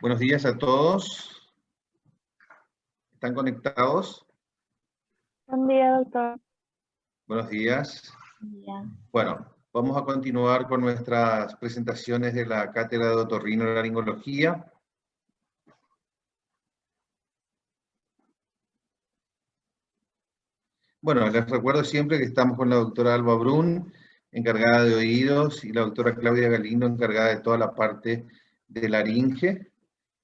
Buenos días a todos. ¿Están conectados? Buen día, doctor. Buenos días. Buen día. Bueno, vamos a continuar con nuestras presentaciones de la Cátedra de Otorrinolaringología. Bueno, les recuerdo siempre que estamos con la doctora Alba Brun, encargada de oídos, y la doctora Claudia Galindo, encargada de toda la parte de laringe.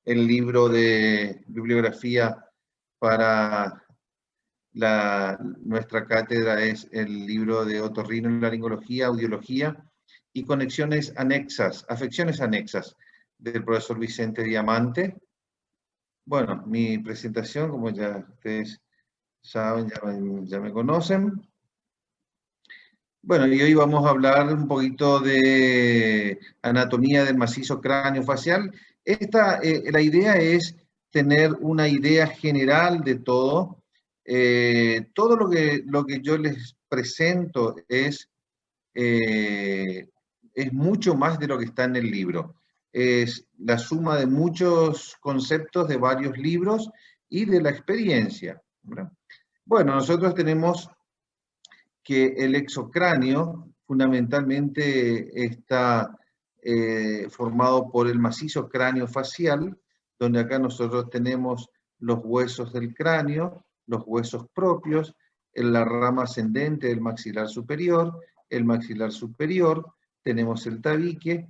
El libro de bibliografía para nuestra cátedra es el libro de Otorrinolaringología, Audiología y Conexiones Anexas, Afecciones Anexas, del profesor Vicente Diamante. Bueno, mi presentación, como ya ustedes saben, ya me conocen. Bueno, y hoy vamos a hablar un poquito de anatomía del macizo craneofacial. La idea es tener una idea general de todo. Todo lo que yo les presento es mucho más de lo que está en el libro. Es la suma de muchos conceptos de varios libros y de la experiencia, ¿verdad? Bueno, nosotros tenemos que el exocráneo fundamentalmente está formado por el macizo cráneo facial, donde acá nosotros tenemos los huesos del cráneo, los huesos propios, en la rama ascendente del maxilar superior, tenemos el tabique,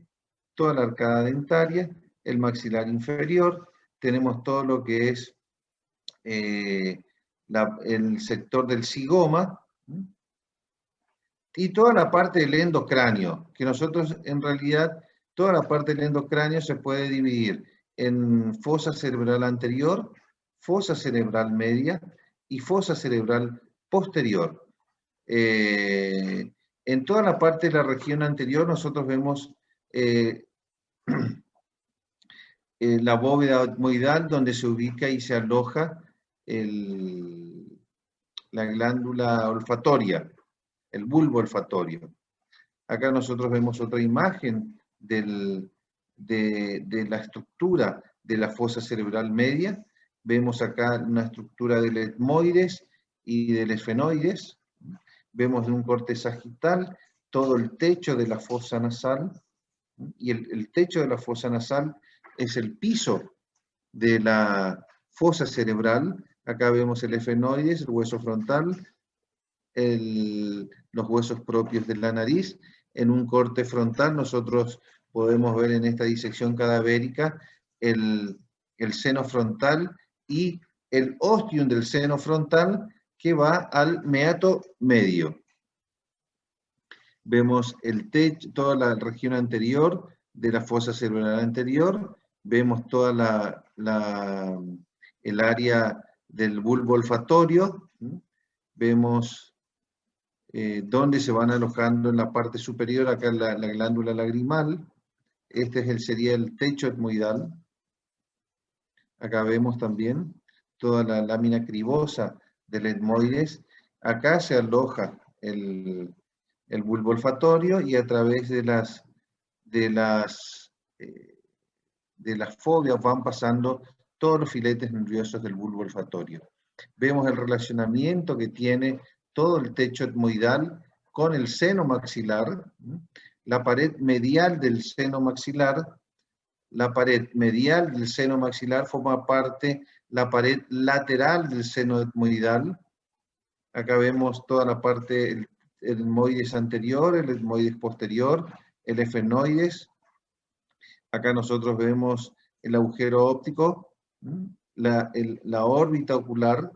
toda la arcada dentaria, el maxilar inferior, tenemos todo lo que es el sector del zigoma, y toda la parte del endocráneo, que nosotros en realidad, toda la parte del endocráneo se puede dividir en fosa cerebral anterior, fosa cerebral media y fosa cerebral posterior. En toda la parte de la región anterior nosotros vemos la bóveda etmoidal donde se ubica y se aloja la glándula olfatoria, el bulbo olfatorio. Acá nosotros vemos otra imagen de la estructura de la fosa cerebral media. Vemos acá una estructura del etmoides y del esfenoides. Vemos de un corte sagital todo el techo de la fosa nasal. Y el techo de la fosa nasal es el piso de la fosa cerebral. Acá vemos el esfenoides, el hueso frontal, los huesos propios de la nariz. En un corte frontal nosotros podemos ver en esta disección cadavérica el seno frontal y el ostium del seno frontal que va al meato medio. Vemos el techo, toda la región anterior de la fosa cerebral anterior, vemos toda el área del bulbo olfatorio, vemos donde se van alojando en la parte superior, acá la glándula lagrimal. Sería el techo etmoidal. Acá vemos también toda la lámina cribosa del etmoides. Acá se aloja el bulbo olfatorio y a través de las fobias van pasando todos los filetes nerviosos del bulbo olfatorio. Vemos el relacionamiento que tiene todo el techo etmoidal con el seno maxilar, la pared medial del seno maxilar. La pared medial del seno maxilar forma parte la pared lateral del seno etmoidal. Acá vemos toda la parte, el etmoides anterior, el etmoides posterior, el esfenoides. Acá nosotros vemos el agujero óptico, la órbita ocular,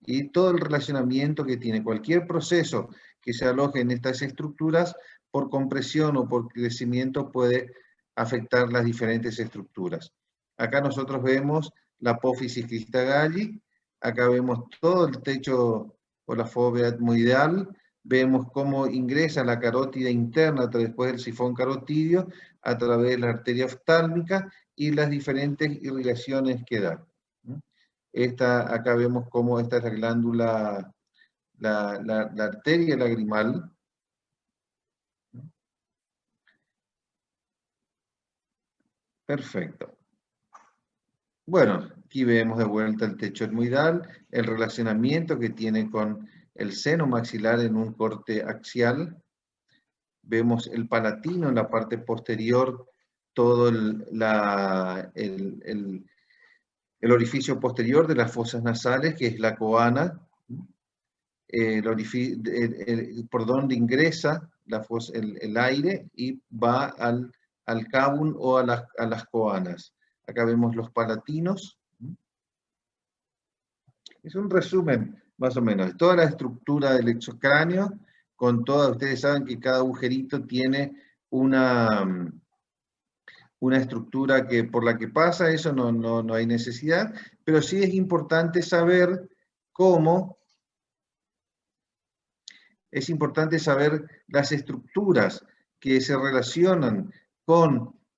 y todo el relacionamiento que tiene cualquier proceso que se aloje en estas estructuras, por compresión o por crecimiento puede afectar las diferentes estructuras. Acá nosotros vemos la apófisis cristagalli, acá vemos todo el techo o la fóvea etmoidal, vemos cómo ingresa la carótida interna después del sifón carotidio a través de la arteria oftálmica y las diferentes irrigaciones que da. Acá vemos cómo esta es la glándula, la arteria lagrimal. Perfecto. Bueno, aquí vemos de vuelta el techo etmoidal, el relacionamiento que tiene con el seno maxilar en un corte axial. Vemos el palatino en la parte posterior, todo el orificio posterior de las fosas nasales, que es la coana, por donde ingresa el aire y va al cavum o a las coanas. Acá vemos los palatinos. Es un resumen, más o menos, de toda la estructura del exocráneo, con toda, ustedes saben que cada agujerito tiene una estructura por la que pasa, eso no hay necesidad, pero sí es importante saber cómo, es importante saber las estructuras que se relacionan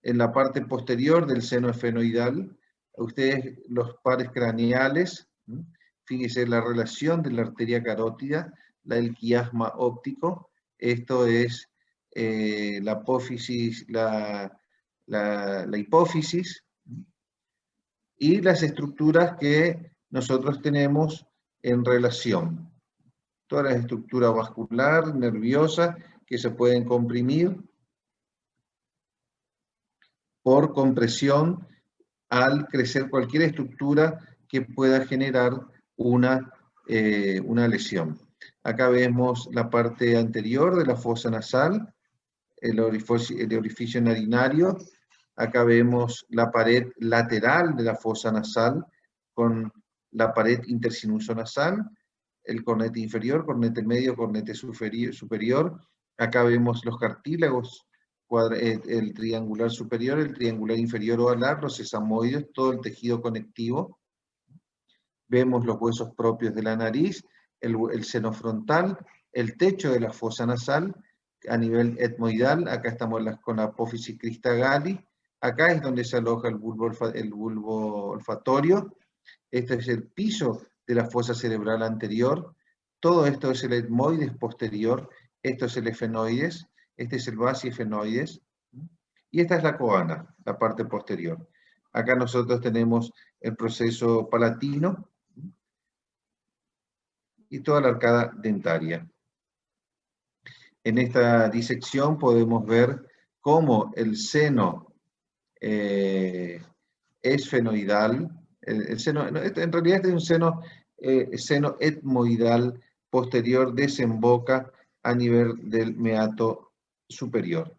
en la parte posterior del seno esfenoidal. Ustedes, los pares craneales, fíjense la relación de la arteria carótida, el quiasma óptico, esto es la apófisis, la hipófisis, y las estructuras que nosotros tenemos en relación. Toda la estructura vascular, nerviosa, que se pueden comprimir por compresión al crecer cualquier estructura que pueda generar una lesión. Acá vemos la parte anterior de la fosa nasal, el orificio narinario. Acá vemos la pared lateral de la fosa nasal con la pared intersinuso nasal, el cornete inferior, cornete medio, cornete superior. Acá vemos los cartílagos, el triangular superior, el triangular inferior o alar, los sesamoides, todo el tejido conectivo. Vemos los huesos propios de la nariz, el seno frontal, el techo de la fosa nasal a nivel etmoidal. Acá estamos con la apófisis crista galli. Acá es donde se aloja el bulbo olfatorio. Este es el piso de la fosa cerebral anterior. Todo esto es el etmoides posterior. Esto es el efenoides. Este es el basiefenoides. Y esta es la coana, la parte posterior. Acá nosotros tenemos el proceso palatino y toda la arcada dentaria. En esta disección podemos ver cómo el seno esfenoidal, en realidad este es un seno etmoidal posterior, desemboca a nivel del meato superior.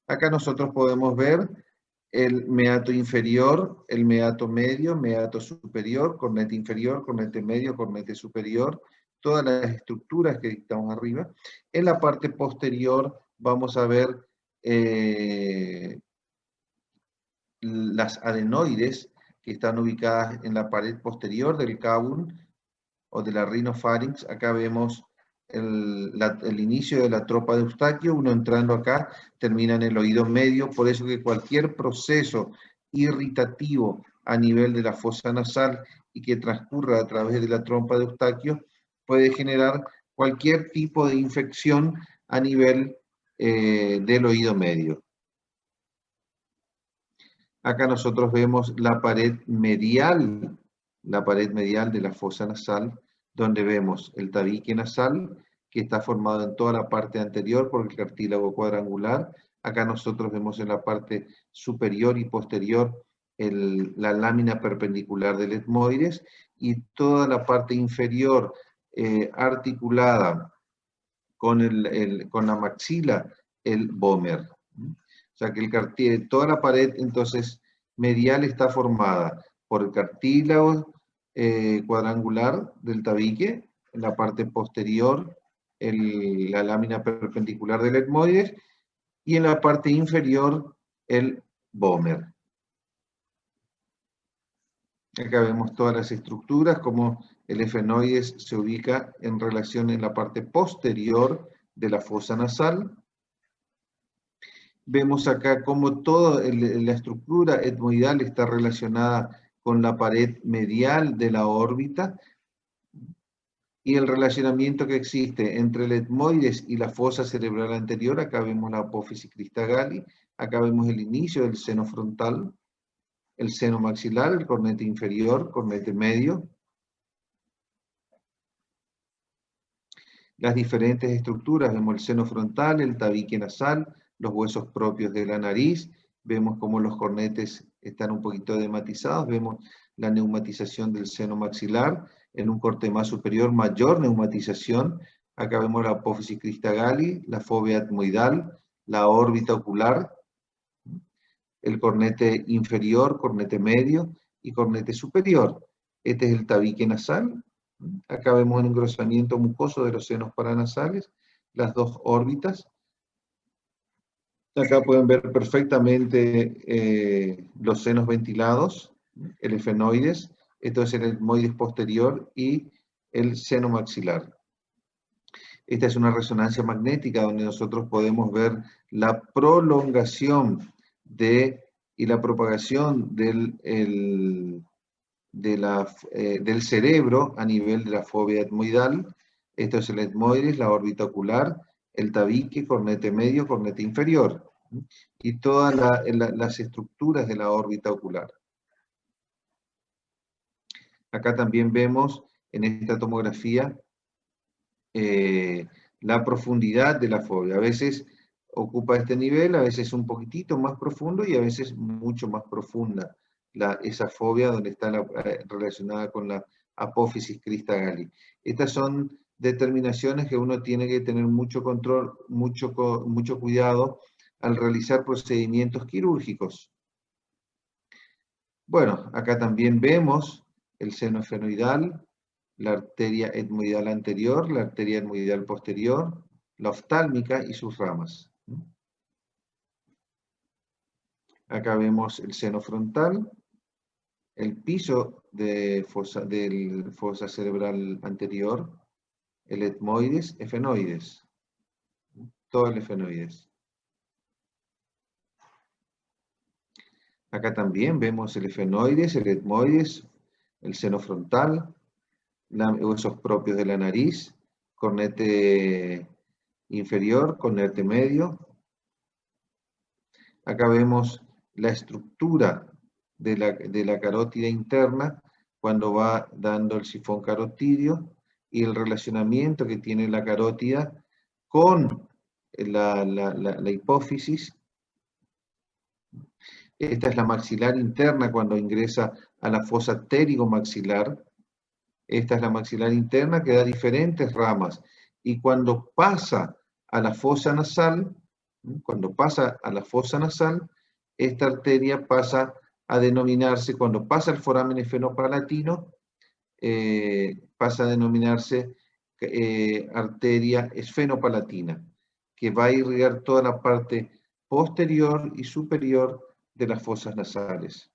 Acá nosotros podemos ver el meato inferior, el meato medio, meato superior, cornete inferior, cornete medio, cornete superior, todas las estructuras que estamos arriba. En la parte posterior vamos a ver las adenoides que están ubicadas en la pared posterior del cavum o de la rinofarinx. Acá vemos el inicio de la tropa de Eustaquio, uno entrando acá, termina en el oído medio, por eso que cualquier proceso irritativo a nivel de la fosa nasal y que transcurra a través de la trompa de Eustaquio puede generar cualquier tipo de infección a nivel del oído medio. Acá nosotros vemos la pared medial de la fosa nasal, donde vemos el tabique nasal, que está formado en toda la parte anterior por el cartílago cuadrangular. Acá nosotros vemos en la parte superior y posterior la lámina perpendicular del etmoides, y toda la parte inferior articulada con la maxila, el vómer. O sea que toda la pared entonces medial está formada por el cartílago cuadrangular del tabique, en la parte posterior la lámina perpendicular del etmoides, y en la parte inferior el vómer. Acá vemos todas las estructuras, como el efenoides se ubica en relación en la parte posterior de la fosa nasal. Vemos acá cómo toda la estructura etmoidal está relacionada con la pared medial de la órbita, y el relacionamiento que existe entre el etmoides y la fosa cerebral anterior. Acá vemos la apófisis cristagalli, acá vemos el inicio del seno frontal, el seno maxilar, el cornete inferior, cornete medio, las diferentes estructuras, vemos el seno frontal, el tabique nasal, los huesos propios de la nariz, vemos cómo los cornetes están un poquito edematizados, vemos la neumatización del seno maxilar, en un corte más superior, mayor neumatización, acá vemos la apófisis cristagalli, la fóvea etmoidal, la órbita ocular, el cornete inferior, cornete medio y cornete superior. Este es el tabique nasal. Acá vemos el engrosamiento mucoso de los senos paranasales, las dos órbitas. Acá pueden ver perfectamente los senos ventilados, el efenoides, esto es el etmoides posterior y el seno maxilar. Esta es una resonancia magnética donde nosotros podemos ver la prolongación y la propagación del cerebro a nivel de la fóvea etmoidal. Esto es el etmoides, la órbita ocular, el tabique, cornete medio, cornete inferior, y todas las estructuras de la órbita ocular. Acá también vemos en esta tomografía la profundidad de la fóvea. A veces ocupa este nivel, a veces un poquitito más profundo y a veces mucho más profunda esa fóvea donde está relacionada con la apófisis cristagalli. Estas son determinaciones que uno tiene que tener mucho control, mucho cuidado al realizar procedimientos quirúrgicos. Bueno, acá también vemos el seno efenoidal, la arteria etmoidal anterior, la arteria etmoidal posterior, la oftálmica y sus ramas. Acá vemos el seno frontal, el piso del fosa cerebral anterior, el etmoides, efenoides, todo el efenoides. Acá también vemos el efenoides, el etmoides, el seno frontal, huesos propios de la nariz, cornete inferior, cornete medio. Acá vemos la estructura de la carótida interna cuando va dando el sifón carotidio y el relacionamiento que tiene la carótida con la hipófisis. Esta es la maxilar interna cuando ingresa a la fosa pterigomaxilar. Esta es la maxilar interna que da diferentes ramas. Y cuando pasa a la fosa nasal, esta arteria pasa a denominarse, cuando pasa el foramen esfenopalatino, pasa a denominarse arteria esfenopalatina, que va a irrigar toda la parte posterior y superior de las fosas nasales.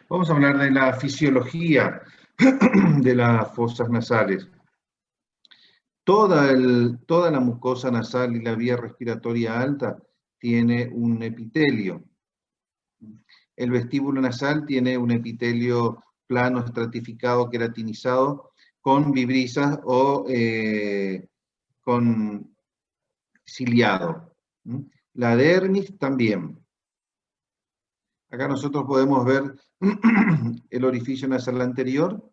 Vamos a hablar de la fisiología de las fosas nasales. Toda la mucosa nasal y la vía respiratoria alta tiene un epitelio. El vestíbulo nasal tiene un epitelio plano, estratificado, queratinizado, con vibrisas o con ciliado. La dermis también. Acá nosotros podemos ver el orificio nasal anterior,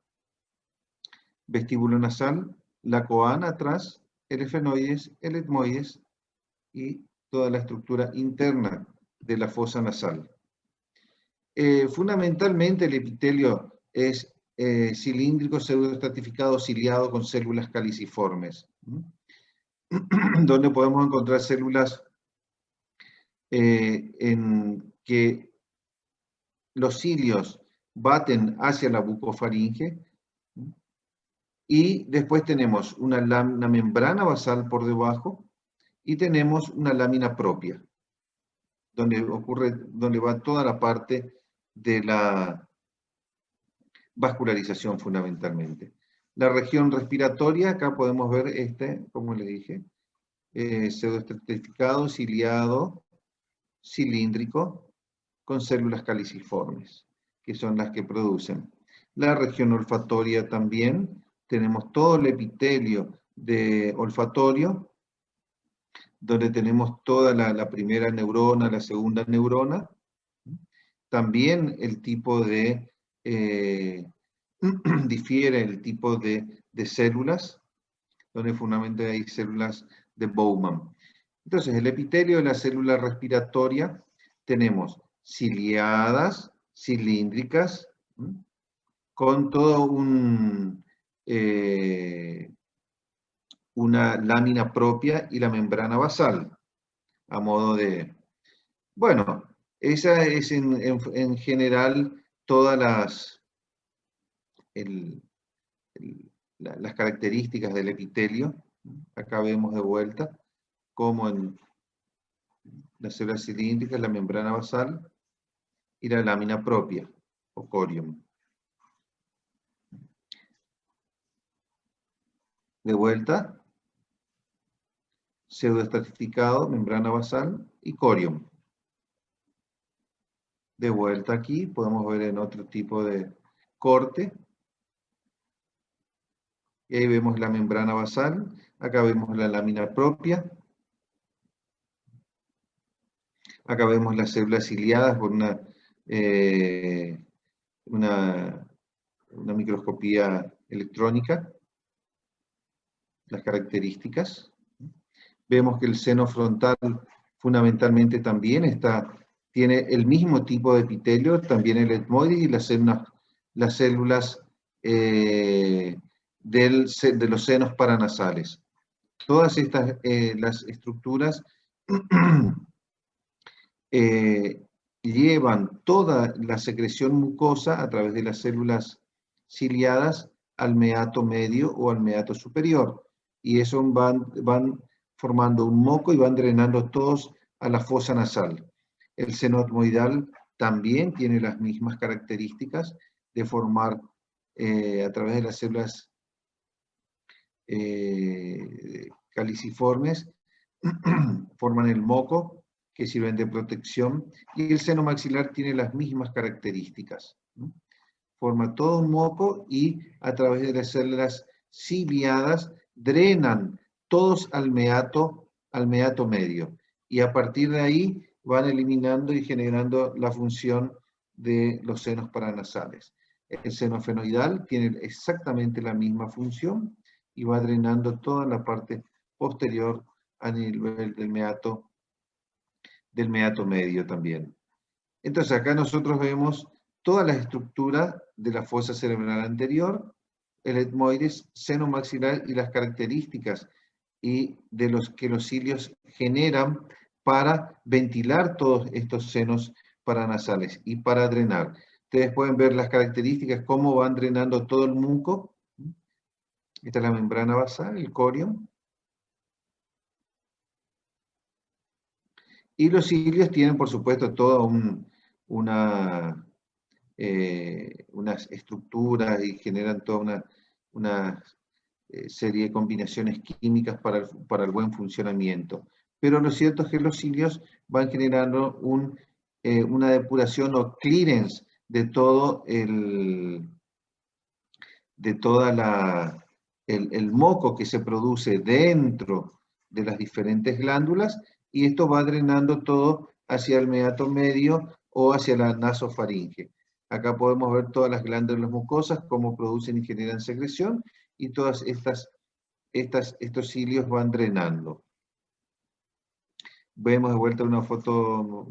vestíbulo nasal, la coana atrás, el efenoides, el etmoides y toda la estructura interna de la fosa nasal. Fundamentalmente el epitelio es cilíndrico, pseudoestratificado, ciliado con células caliciformes, donde podemos encontrar células en que los cilios baten hacia la bucofaringe, y después tenemos una membrana basal por debajo y tenemos una lámina propia, donde va toda la parte de la vascularización fundamentalmente. La región respiratoria, acá podemos ver como le dije, pseudoestratificado, ciliado, cilíndrico, con células caliciformes, que son las que producen. La región olfatoria también, tenemos todo el epitelio de olfatorio, donde tenemos toda la primera neurona, la segunda neurona. También el tipo de, difiere el tipo de células, donde fundamentalmente hay células de Bowman. Entonces, el epitelio de la célula respiratoria tenemos ciliadas, cilíndricas, con todo una lámina propia y la membrana basal, a modo de... Bueno, esa es en general todas las características del epitelio. Acá vemos de vuelta como en las células cilíndricas, la membrana basal y la lámina propia, o corium. De vuelta, pseudoestratificado, membrana basal y corium. De vuelta aquí, podemos ver en otro tipo de corte. Y ahí vemos la membrana basal, acá vemos la lámina propia. Acá vemos las células ciliadas por una microscopía electrónica, las características. Vemos que el seno frontal fundamentalmente también tiene el mismo tipo de epitelio, también el etmoide y las células de los senos paranasales. Todas estas, las estructuras llevan toda la secreción mucosa a través de las células ciliadas al meato medio o al meato superior. Y eso van formando un moco y van drenando todos a la fosa nasal. El seno etmoidal también tiene las mismas características de formar a través de las células caliciformes, forman el moco, que sirven de protección, y el seno maxilar tiene las mismas características. Forma todo un moco y a través de las células ciliadas drenan todos al meato medio. Y a partir de ahí van eliminando y generando la función de los senos paranasales. El seno fenoidal tiene exactamente la misma función y va drenando toda la parte posterior a nivel del meato medio también. Entonces acá nosotros vemos toda la estructura de la fosa cerebral anterior, el etmoides, seno maxilar y las características y de los que los cilios generan para ventilar todos estos senos paranasales y para drenar. Ustedes pueden ver las características, cómo van drenando todo el muco. Esta es la membrana basal, el corium. Y los cilios tienen, por supuesto, toda una unas estructuras y generan toda una serie de combinaciones químicas para el buen funcionamiento. Pero lo cierto es que los cilios van generando una depuración o clearance de todo el moco que se produce dentro de las diferentes glándulas, y esto va drenando todo hacia el meato medio o hacia la nasofaringe. Acá podemos ver todas las glándulas mucosas, cómo producen y generan secreción, y todas estos cilios van drenando. Vemos de vuelta una foto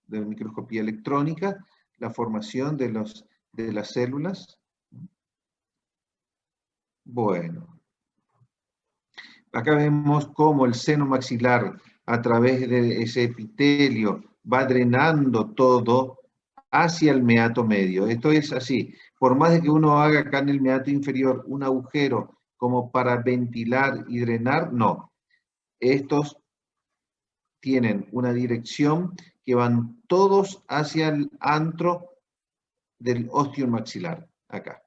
de microscopía electrónica, la formación de las células. Bueno, acá vemos cómo el seno maxilar, a través de ese epitelio, va drenando todo hacia el meato medio. Esto es así. Por más de que uno haga acá en el meato inferior un agujero como para ventilar y drenar, no. Estos tienen una dirección que van todos hacia el antro del ostium maxilar, acá.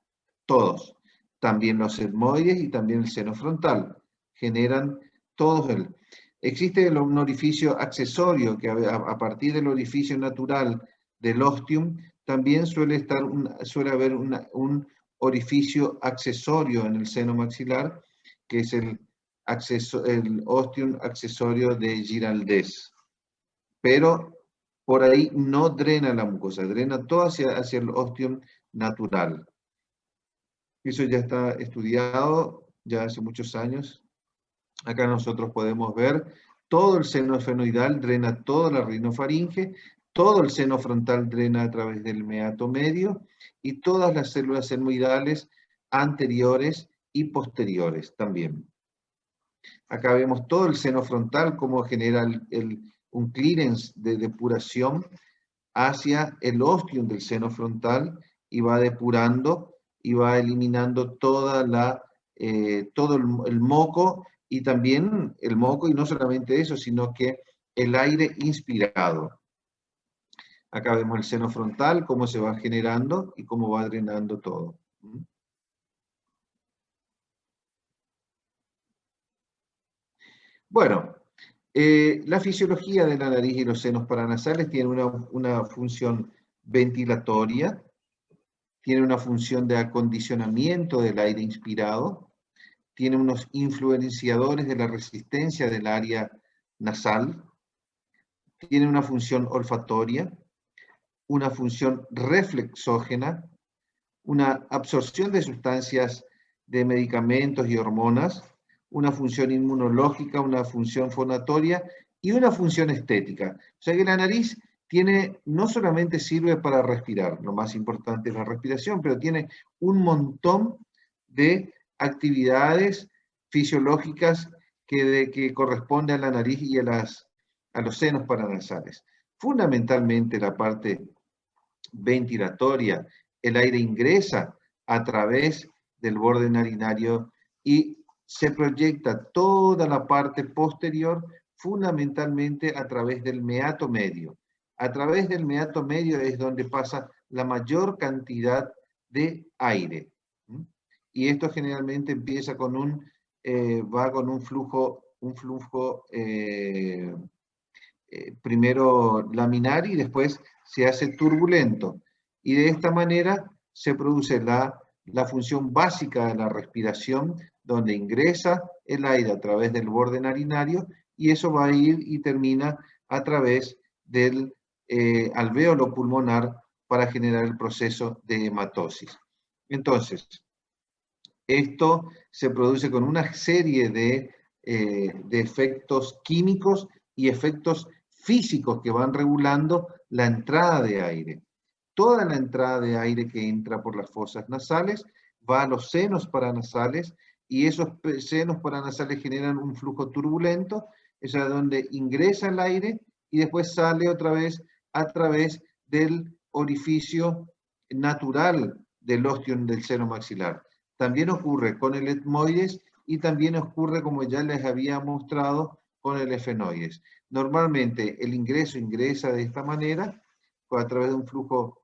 Todos. También los etmoides y también el seno frontal. Generan todos Existe un orificio accesorio que a partir del orificio natural del ostium también suele haber un orificio accesorio en el seno maxilar, que es el ostium accesorio de Giraldez. Pero por ahí no drena la mucosa, drena todo hacia el ostium natural. Eso ya está estudiado ya hace muchos años. Acá nosotros podemos ver todo el seno esfenoidal drena toda la rinofaringe, todo el seno frontal drena a través del meato medio y todas las células etmoidales anteriores y posteriores también. Acá vemos todo el seno frontal, cómo genera un clearance de depuración hacia el ostium del seno frontal y va depurando y va eliminando todo el moco, y también el moco, y no solamente eso, sino que el aire inspirado. Acá vemos el seno frontal, cómo se va generando y cómo va drenando todo. Bueno, la fisiología de la nariz y los senos paranasales tiene una función ventilatoria, tiene una función de acondicionamiento del aire inspirado, tiene unos influenciadores de la resistencia del área nasal, tiene una función olfatoria, una función reflexógena, una absorción de sustancias de medicamentos y hormonas, una función inmunológica, una función fonatoria y una función estética. O sea que la nariz no solamente sirve para respirar, lo más importante es la respiración, pero tiene un montón de actividades fisiológicas que corresponden a la nariz y a los senos paranasales. Fundamentalmente la parte ventilatoria, el aire ingresa a través del borde narinario y se proyecta toda la parte posterior fundamentalmente a través del meato medio. A través del meato medio es donde pasa la mayor cantidad de aire. Y esto generalmente empieza va con un flujo primero laminar y después se hace turbulento. Y de esta manera se produce la función básica de la respiración, donde ingresa el aire a través del borde narinario y eso va a ir y termina a través del alvéolo pulmonar para generar el proceso de hematosis. Entonces, esto se produce con una serie de efectos químicos y efectos físicos que van regulando la entrada de aire. Toda la entrada de aire que entra por las fosas nasales va a los senos paranasales y esos senos paranasales generan un flujo turbulento, es a donde ingresa el aire y después sale otra vez a través del orificio natural del ostium del seno maxilar. También ocurre con el etmoides y también ocurre, como ya les había mostrado, con el efenoides. Normalmente el ingreso ingresa de esta manera, a través de un flujo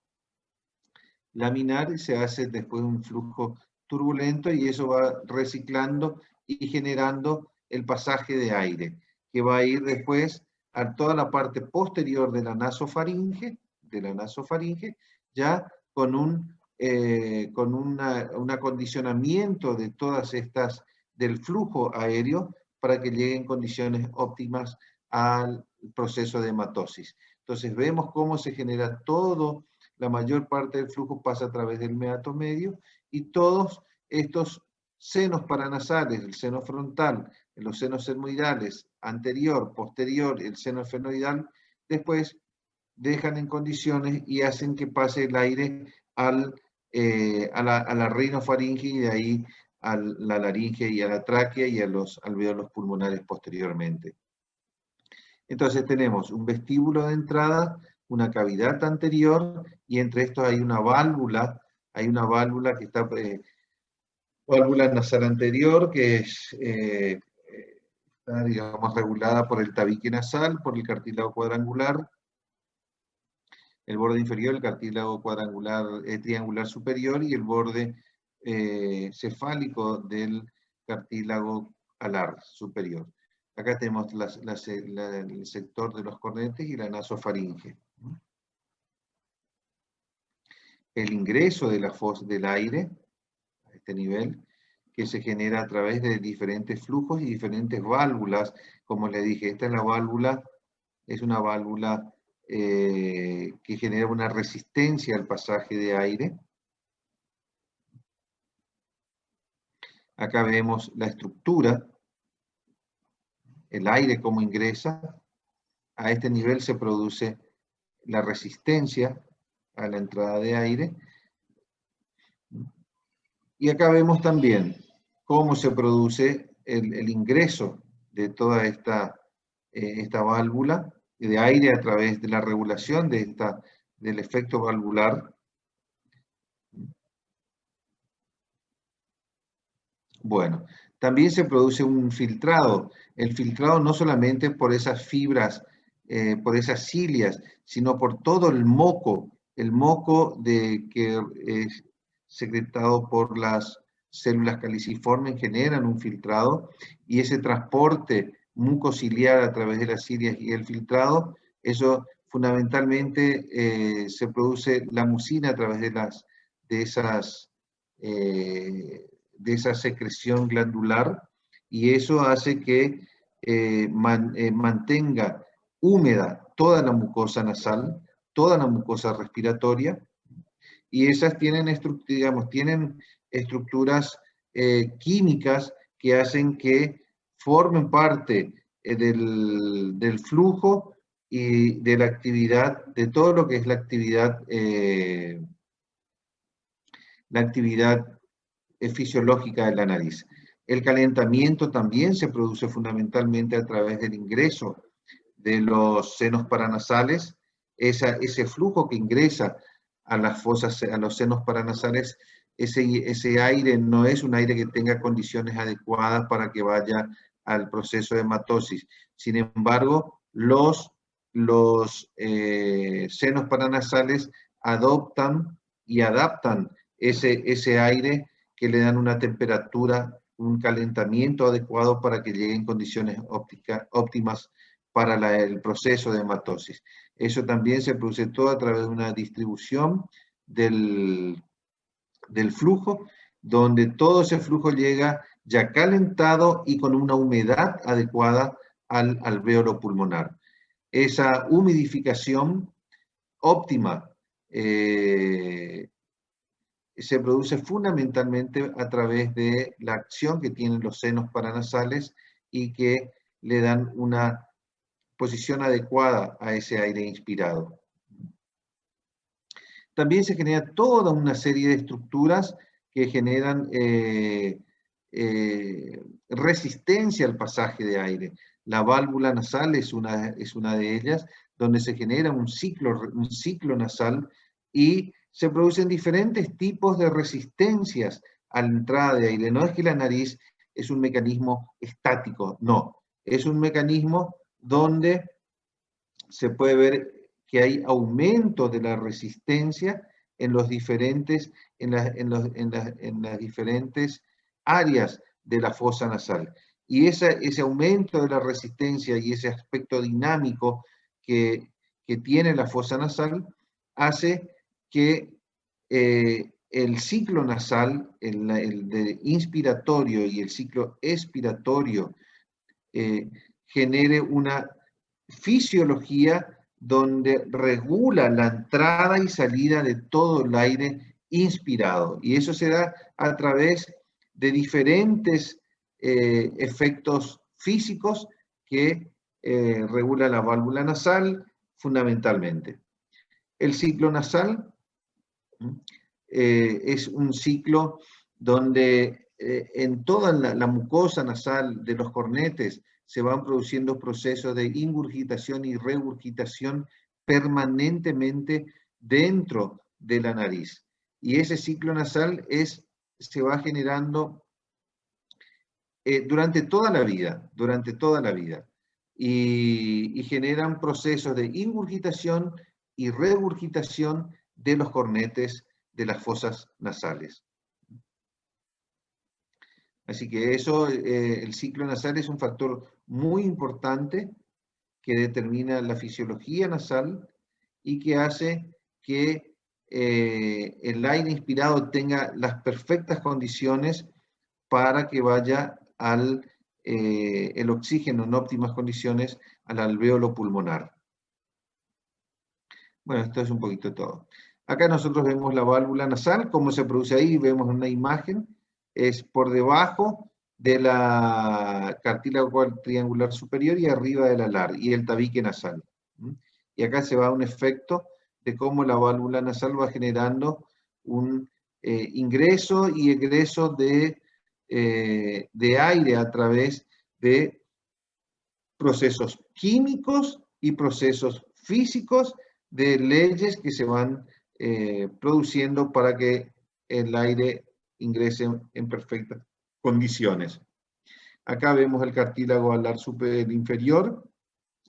laminar y se hace después un flujo turbulento y eso va reciclando y generando el pasaje de aire, que va a ir después a toda la parte posterior de la nasofaringe, ya con un acondicionamiento de todas estas, del flujo aéreo, para que llegue en condiciones óptimas al proceso de hematosis. Entonces vemos cómo se genera todo, la mayor parte del flujo pasa a través del meato medio, y todos estos senos paranasales, el seno frontal, los senos etmoidales, anterior, posterior, el seno esfenoidal, después dejan en condiciones y hacen que pase el aire a la rinofaringe, y de ahí a la laringe y a la tráquea y a los alvéolos pulmonares posteriormente. Entonces tenemos un vestíbulo de entrada, una cavidad anterior, y entre estos hay una válvula que está, válvula nasal anterior, que está, digamos, regulada por el tabique nasal, por el cartílago cuadrangular, el borde inferior, el cartílago cuadrangular, triangular superior, y el borde cefálico del cartílago alar superior. Acá tenemos el sector de los cornetes y la nasofaringe. El ingreso de la fosa del aire, a este nivel, que se genera a través de diferentes flujos y diferentes válvulas. Como le dije, esta es la válvula, es una válvula que genera una resistencia al pasaje de aire. Acá vemos la estructura, el aire cómo ingresa. A este nivel se produce la resistencia a la entrada de aire. Y acá vemos también cómo se produce el ingreso de toda esta válvula de aire a través de la regulación del efecto valvular. Bueno, también se produce un filtrado. El filtrado no solamente por esas fibras, por esas cilias, sino por todo el moco que es secretado por las células caliciformes, generan un filtrado, y ese transporte mucociliar a través de las cilias y el filtrado, eso fundamentalmente se produce la mucina a través de esa secreción glandular, y eso hace que mantenga húmeda toda la mucosa nasal, toda la mucosa respiratoria, y esas tienen estructuras químicas que hacen que formen parte del flujo y de la actividad, de todo lo que es la actividad fisiológica de la nariz. El calentamiento también se produce fundamentalmente a través del ingreso de los senos paranasales. Ese flujo que ingresa a las fosas, a los senos paranasales, ese aire no es un aire que tenga condiciones adecuadas para que vaya al proceso de hematosis. Sin embargo, los senos paranasales adoptan y adaptan ese aire, que le dan una temperatura, un calentamiento adecuado para que llegue en condiciones óptimas para el proceso de hematosis. Eso también se produce todo a través de una distribución del flujo, donde todo ese flujo llega ya calentado y con una humedad adecuada al alvéolo pulmonar. Esa humidificación óptima se produce fundamentalmente a través de la acción que tienen los senos paranasales y que le dan una posición adecuada a ese aire inspirado. También se genera toda una serie de estructuras que generan resistencia al pasaje de aire. La válvula nasal es una de ellas, donde se genera un ciclo nasal, y se producen diferentes tipos de resistencias a la entrada de aire. No es que la nariz es un mecanismo estático, no. Es un mecanismo donde se puede ver que hay aumento de la resistencia en los diferentes, en las diferentes áreas de la fosa nasal. Y ese aumento de la resistencia y ese aspecto dinámico que tiene la fosa nasal hace que el ciclo nasal, el de inspiratorio y el ciclo expiratorio, genere una fisiología donde regula la entrada y salida de todo el aire inspirado. Y eso se da a través de diferentes efectos físicos que regula la válvula nasal fundamentalmente. El ciclo nasal es un ciclo donde en toda la mucosa nasal de los cornetes se van produciendo procesos de ingurgitación y regurgitación permanentemente dentro de la nariz. Y ese ciclo nasal se va generando durante toda la vida, y generan procesos de ingurgitación y regurgitación de los cornetes de las fosas nasales. Así que eso, el ciclo nasal es un factor muy importante que determina la fisiología nasal y que hace que el aire inspirado tenga las perfectas condiciones para que vaya el oxígeno en óptimas condiciones al alvéolo pulmonar. Bueno, esto es un poquito todo. Acá nosotros vemos la válvula nasal, cómo se produce ahí, vemos una imagen, es por debajo de la cartílago triangular superior y arriba del alar, y el tabique nasal. Y acá se va un efecto de cómo la válvula nasal va generando un ingreso y egreso de aire a través de procesos químicos y procesos físicos de leyes que se van produciendo para que el aire ingrese en perfectas condiciones. Acá vemos el cartílago alar superior inferior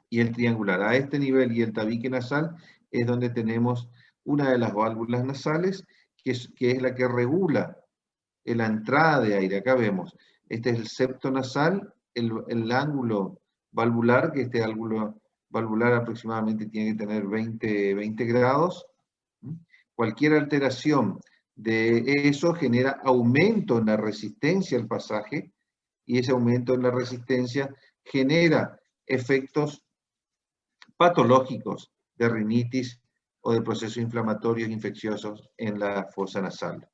y el triangular. A este nivel y el tabique nasal es donde tenemos una de las válvulas nasales, que es la que regula la entrada de aire. Acá vemos, este es el septo nasal, el ángulo valvular, que este ángulo valvular aproximadamente tiene que tener 20 grados. Cualquier alteración de eso genera aumento en la resistencia al pasaje, y ese aumento en la resistencia genera efectos patológicos de rinitis o de procesos inflamatorios infecciosos en la fosa nasal.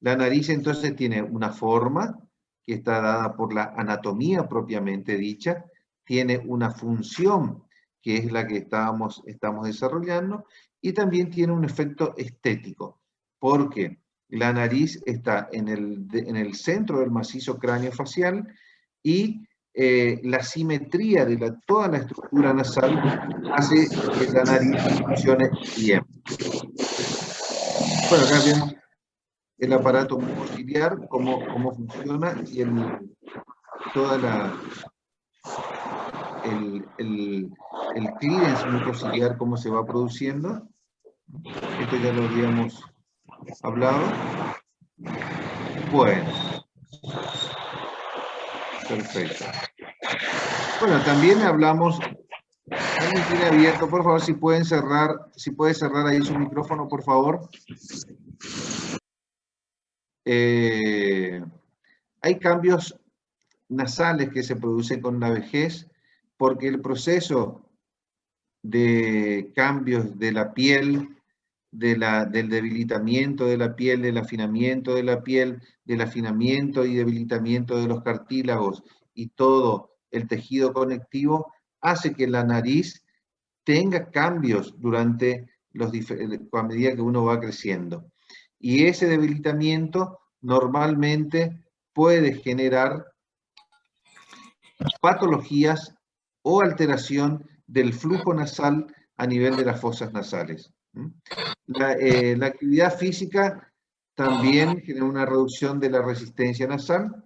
La nariz entonces tiene una forma que está dada por la anatomía propiamente dicha, tiene una función que es la que estamos desarrollando, y también tiene un efecto estético, porque la nariz está en el centro del macizo craneofacial, y la simetría de toda la estructura nasal hace que la nariz funcione bien. Bueno, acá vemos el aparato mucociliar, cómo funciona, y el clearance mucociliar, cómo se va produciendo. Esto ya lo habíamos hablado. Bueno. Perfecto. Bueno, también hablamos. Alguien tiene abierto, por favor, si puede cerrar ahí su micrófono, por favor. Hay cambios nasales que se producen con la vejez, porque el proceso de cambios de la piel, del debilitamiento de la piel, del afinamiento de la piel, del afinamiento y debilitamiento de los cartílagos y todo el tejido conectivo, hace que la nariz tenga cambios a medida que uno va creciendo. Y ese debilitamiento normalmente puede generar patologías o alteración del flujo nasal a nivel de las fosas nasales. La actividad física también genera una reducción de la resistencia nasal.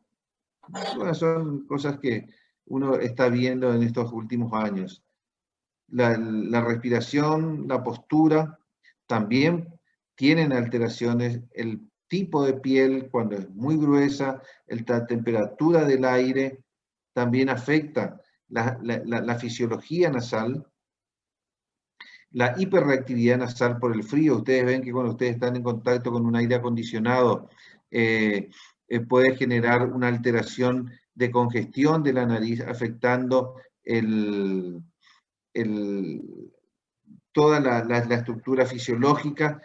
Bueno, son cosas que uno está viendo en estos últimos años. La respiración, la postura, también tienen alteraciones, el tipo de piel cuando es muy gruesa, la temperatura del aire también afecta la fisiología nasal, la hiperreactividad nasal por el frío. Ustedes ven que cuando ustedes están en contacto con un aire acondicionado, puede generar una alteración de congestión de la nariz, afectando toda la estructura fisiológica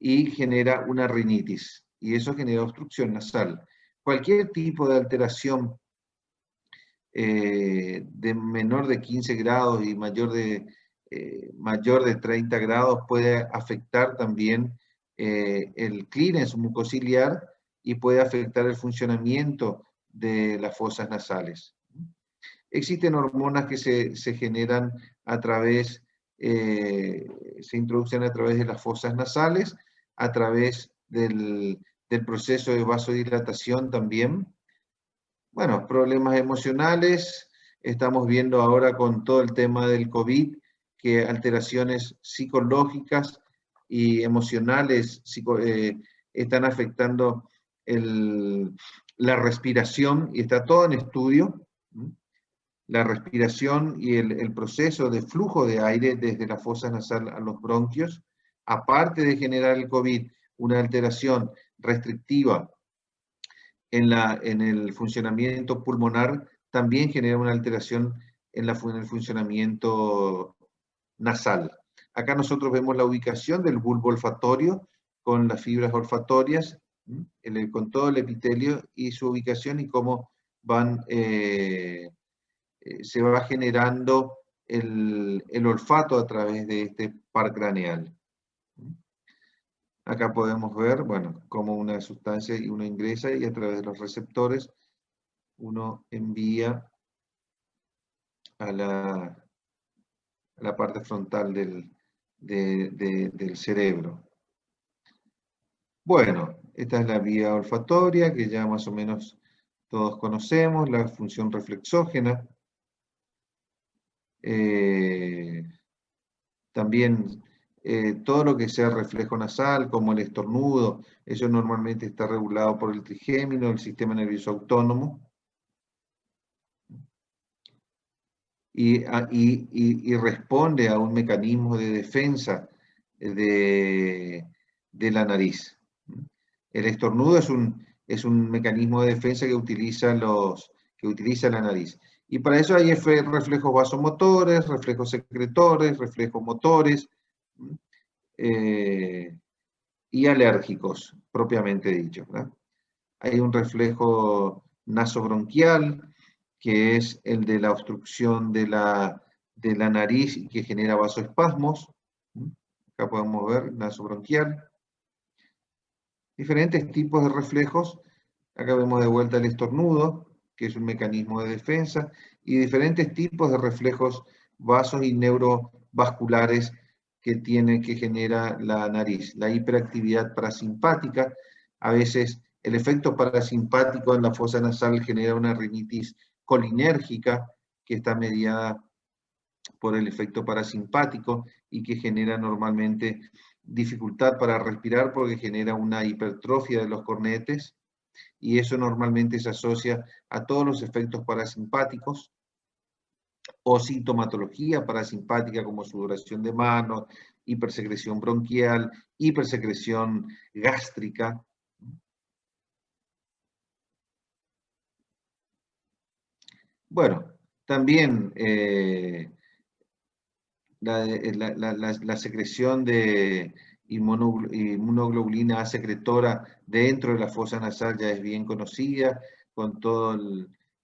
y genera una rinitis. Y eso genera obstrucción nasal. Cualquier tipo de alteración de menor de 15 grados y mayor de 30 grados puede afectar también el clearance mucociliar y puede afectar el funcionamiento de las fosas nasales. Existen hormonas que se generan a través, se introducen a través de las fosas nasales, a través del proceso de vasodilatación también. Bueno, problemas emocionales, estamos viendo ahora con todo el tema del COVID, que alteraciones psicológicas y emocionales están afectando la respiración, y está todo en estudio. La respiración y el proceso de flujo de aire desde la fosa nasal a los bronquios, aparte de generar el COVID, una alteración restrictiva en el funcionamiento pulmonar, también genera una alteración en el funcionamiento nasal. Acá nosotros vemos la ubicación del bulbo olfatorio con las fibras olfatorias, con todo el epitelio y su ubicación y cómo se va generando el olfato a través de este par craneal. Acá podemos ver, bueno, cómo una sustancia y uno ingresa y a través de los receptores uno envía a la parte frontal del cerebro. Bueno, esta es la vía olfatoria que ya más o menos todos conocemos, la función reflexógena. También todo lo que sea reflejo nasal, como el estornudo, eso normalmente está regulado por el trigémino, el sistema nervioso autónomo. Y responde a un mecanismo de defensa de la nariz. El estornudo es un mecanismo de defensa que utiliza la nariz. Y para eso hay reflejos vasomotores, reflejos secretores, reflejos motores y alérgicos, propiamente dicho, ¿verdad? Hay un reflejo nasobronquial, que es el de la obstrucción de la nariz y que genera vasoespasmos. Acá podemos ver nasobronquial. Diferentes tipos de reflejos. Acá vemos de vuelta el estornudo, que es un mecanismo de defensa, y diferentes tipos de reflejos vasos y neurovasculares que genera la nariz. La hiperactividad parasimpática, a veces el efecto parasimpático en la fosa nasal genera una rinitis colinérgica que está mediada por el efecto parasimpático y que genera normalmente dificultad para respirar porque genera una hipertrofia de los cornetes, y eso normalmente se asocia a todos los efectos parasimpáticos o sintomatología parasimpática como sudoración de manos, hipersecreción bronquial, hipersecreción gástrica. Bueno, también la secreción de inmunoglobulina A secretora dentro de la fosa nasal ya es bien conocida, con toda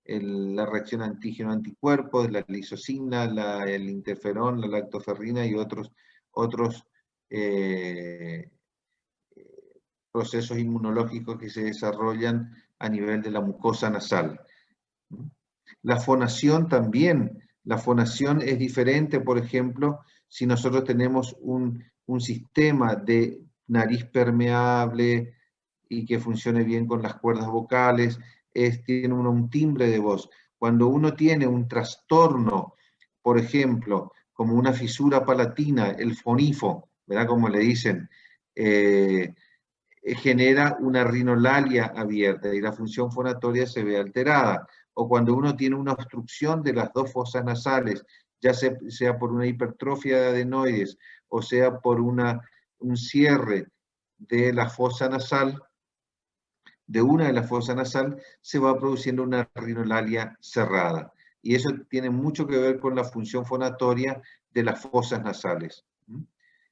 la reacción antígeno-anticuerpo, de la lisocimina, el interferón, la lactoferrina y otros procesos inmunológicos que se desarrollan a nivel de la mucosa nasal. La fonación también. La fonación es diferente, por ejemplo, si nosotros tenemos un sistema de nariz permeable y que funcione bien con las cuerdas vocales, tiene un timbre de voz. Cuando uno tiene un trastorno, por ejemplo, como una fisura palatina, el fonifo, ¿verdad? Como le dicen, genera una rinolalia abierta y la función fonatoria se ve alterada. O cuando uno tiene una obstrucción de las dos fosas nasales, ya sea por una hipertrofia de adenoides o sea por un cierre de la fosa nasal, de una de las fosas nasal, se va produciendo una rinolalia cerrada. Y eso tiene mucho que ver con la función fonatoria de las fosas nasales.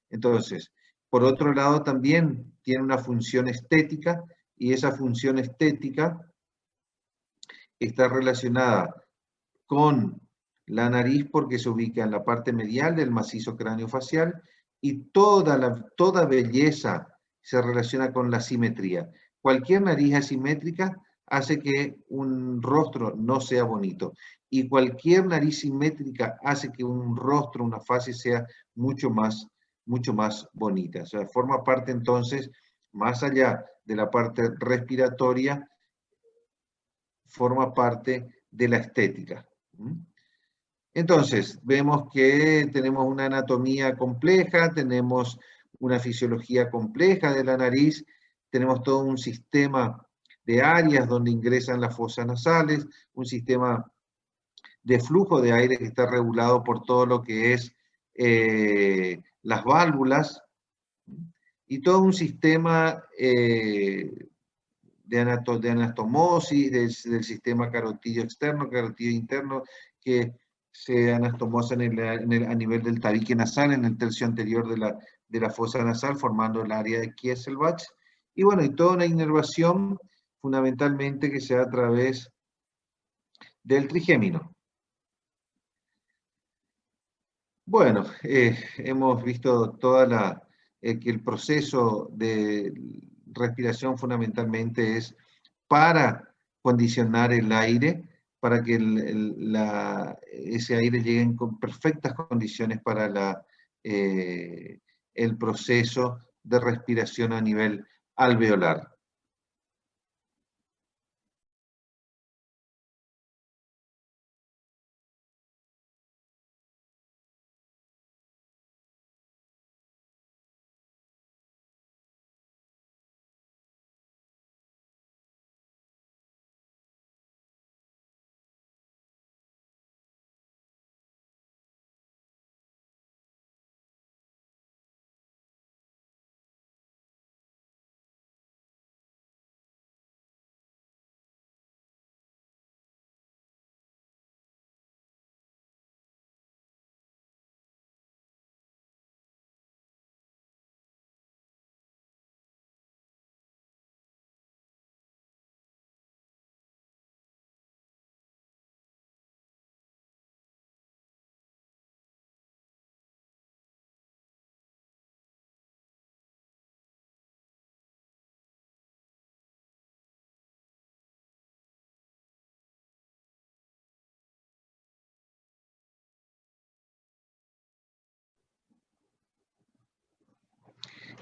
Entonces, por otro lado, también tiene una función estética, y esa función estética está relacionada con la nariz porque se ubica en la parte medial del macizo craneofacial, y toda belleza se relaciona con la simetría. Cualquier nariz asimétrica hace que un rostro no sea bonito, y cualquier nariz simétrica hace que un rostro, una fase sea mucho más bonita. O sea, forma parte entonces, más allá de la parte respiratoria, forma parte de la estética. Entonces, vemos que tenemos una anatomía compleja, tenemos una fisiología compleja de la nariz, tenemos todo un sistema de áreas donde ingresan las fosas nasales, un sistema de flujo de aire que está regulado por todo lo que es las válvulas, y todo un sistema de anastomosis del sistema carotidio externo, carotidio interno, que se anastomosa a nivel del tabique nasal, en el tercio anterior de la fosa nasal, formando el área de Kieselbach. Y bueno, y toda una inervación fundamentalmente que se da a través del trigémino. Bueno, hemos visto que el proceso de respiración fundamentalmente es para condicionar el aire, para que ese aire llegue en perfectas condiciones para el proceso de respiración a nivel alveolar.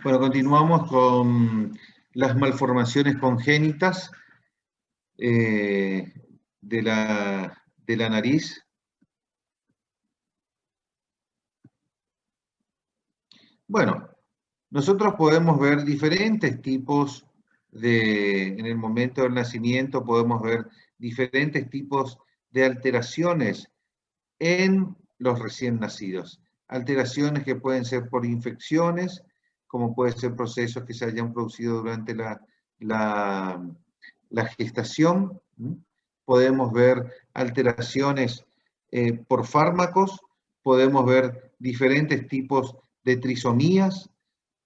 Bueno, continuamos con las malformaciones congénitas de la nariz. Bueno, nosotros podemos ver diferentes tipos en el momento del nacimiento podemos ver diferentes tipos de alteraciones en los recién nacidos. Alteraciones que pueden ser por infecciones, como pueden ser procesos que se hayan producido durante la gestación. Podemos ver alteraciones por fármacos, podemos ver diferentes tipos de trisomías,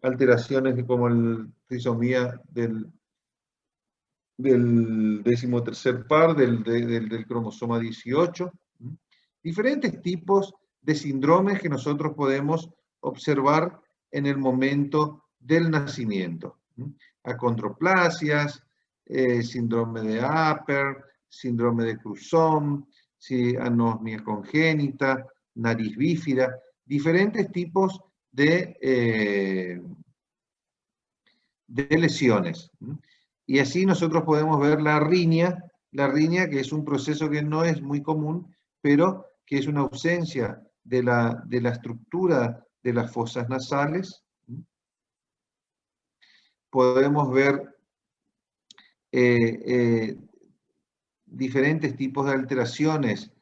alteraciones como la trisomía del 13º par, del cromosoma 18, diferentes tipos de síndromes que nosotros podemos observar en el momento del nacimiento. Acondroplasias, síndrome de Apert, síndrome de Cruzón, anosmia congénita, nariz bífida, diferentes tipos de lesiones. Y así nosotros podemos ver la riña que es un proceso que no es muy común, pero que es una ausencia de la estructura de las fosas nasales, podemos ver diferentes tipos de alteraciones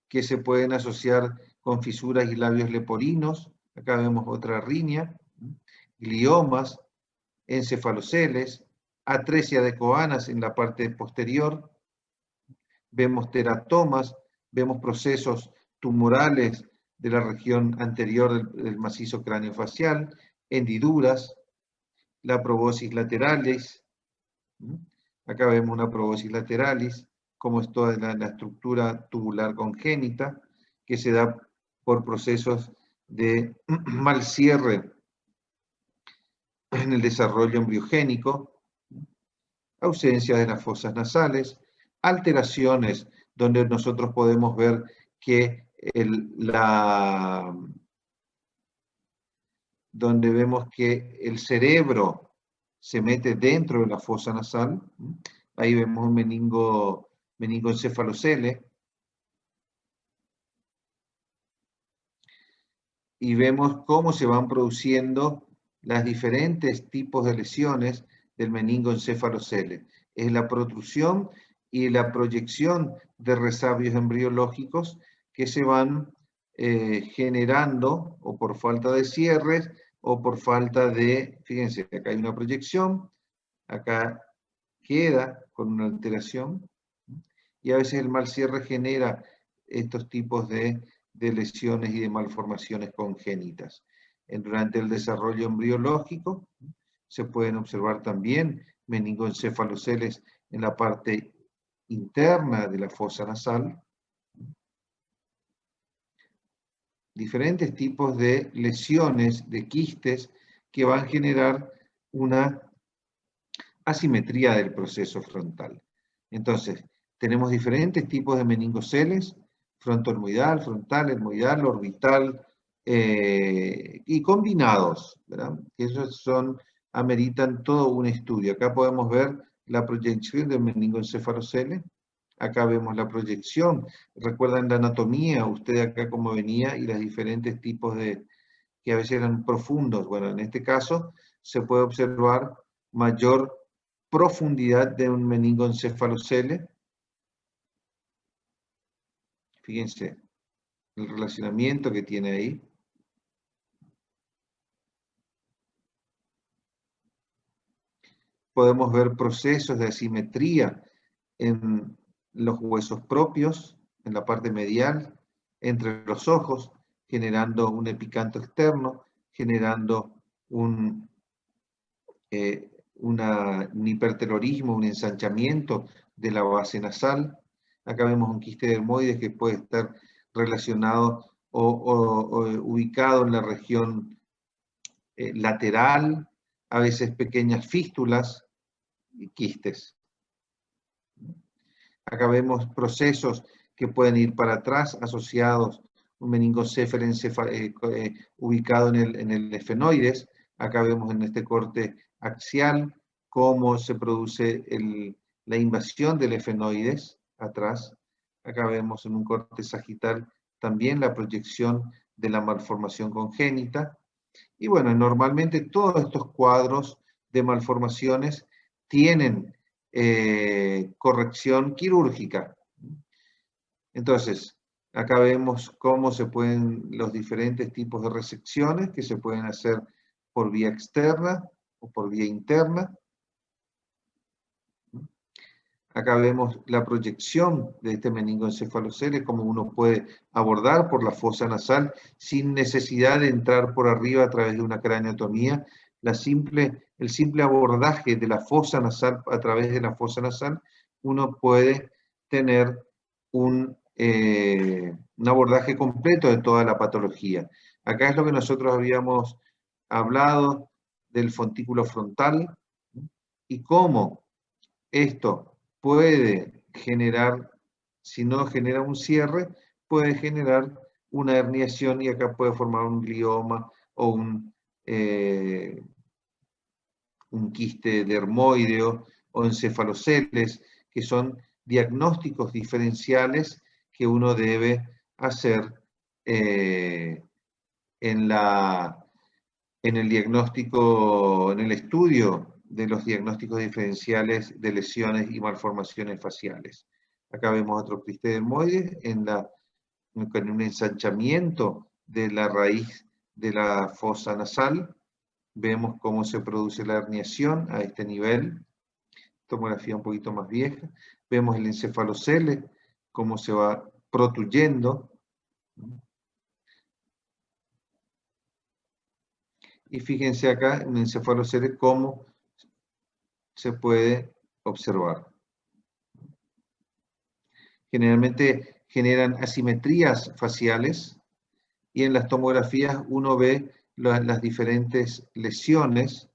que se pueden asociar con fisuras y labios leporinos. Acá vemos otra riña, gliomas, encefaloceles, atresia de Coanas en la parte posterior, vemos teratomas, vemos procesos tumorales de la región anterior del macizo craneofacial, hendiduras, la probosis lateralis. Acá vemos una probosis lateralis, como es toda la estructura tubular congénita, que se da por procesos de mal cierre en el desarrollo embriogénico, ausencia de las fosas nasales, alteraciones donde nosotros podemos ver que donde vemos que el cerebro se mete dentro de la fosa nasal. Ahí vemos un meningoencefalocele. Y vemos cómo se van produciendo los diferentes tipos de lesiones del meningoencefalocele. Es la protrusión y la proyección de resabios embriológicos que se van generando o por falta de cierres o por falta de, fíjense, acá hay una proyección, acá queda con una alteración, y a veces el mal cierre genera estos tipos de lesiones y de malformaciones congénitas. Durante el desarrollo embriológico se pueden observar también meningoencefaloceles en la parte interna de la fosa nasal. Diferentes tipos de lesiones, de quistes, que van a generar una asimetría del proceso frontal. Entonces, tenemos diferentes tipos de meningoceles, frontoetmoidal, frontal, etmoidal, orbital, y combinados, ¿verdad? Esos ameritan todo un estudio. Acá podemos ver la proyección del meningoencefalocele. Acá vemos la proyección. ¿Recuerdan la anatomía? Usted acá cómo venía y los diferentes tipos que a veces eran profundos. Bueno, en este caso se puede observar mayor profundidad de un meningoencefalocele. Fíjense el relacionamiento que tiene ahí. Podemos ver procesos de asimetría en los huesos propios, en la parte medial, entre los ojos, generando un epicanto externo, generando un hipertelorismo, un ensanchamiento de la base nasal. Acá vemos un quiste dermoides que puede estar relacionado o ubicado en la región lateral, a veces pequeñas fístulas y quistes. Acá vemos procesos que pueden ir para atrás asociados, un meningocéfalo ubicado en el efenoides. Acá vemos en este corte axial cómo se produce la invasión del efenoides atrás. Acá vemos en un corte sagital también la proyección de la malformación congénita. Y bueno, normalmente todos estos cuadros de malformaciones tienen corrección quirúrgica. Entonces, acá vemos cómo se pueden los diferentes tipos de resecciones que se pueden hacer por vía externa o por vía interna. Acá vemos la proyección de este meningoencefalocele, cómo uno puede abordar por la fosa nasal sin necesidad de entrar por arriba a través de una craneotomía. El simple abordaje de la fosa nasal, a través de la fosa nasal, uno puede tener un abordaje completo de toda la patología. Acá es lo que nosotros habíamos hablado del fontículo frontal y cómo esto puede generar, si no genera un cierre, puede generar una herniación y acá puede formar un glioma o un quiste dermoideo o encefaloceles, que son diagnósticos diferenciales que uno debe hacer en el diagnóstico, en el estudio de los diagnósticos diferenciales de lesiones y malformaciones faciales. Acá vemos otro quiste dermoide con un ensanchamiento de la raíz de la fosa nasal. Vemos cómo se produce la herniación a este nivel. Tomografía un poquito más vieja. Vemos el encefalocele, cómo se va protuyendo. Y fíjense acá en el encefalocele cómo se puede observar. Generalmente generan asimetrías faciales y en las tomografías uno ve las diferentes lesiones.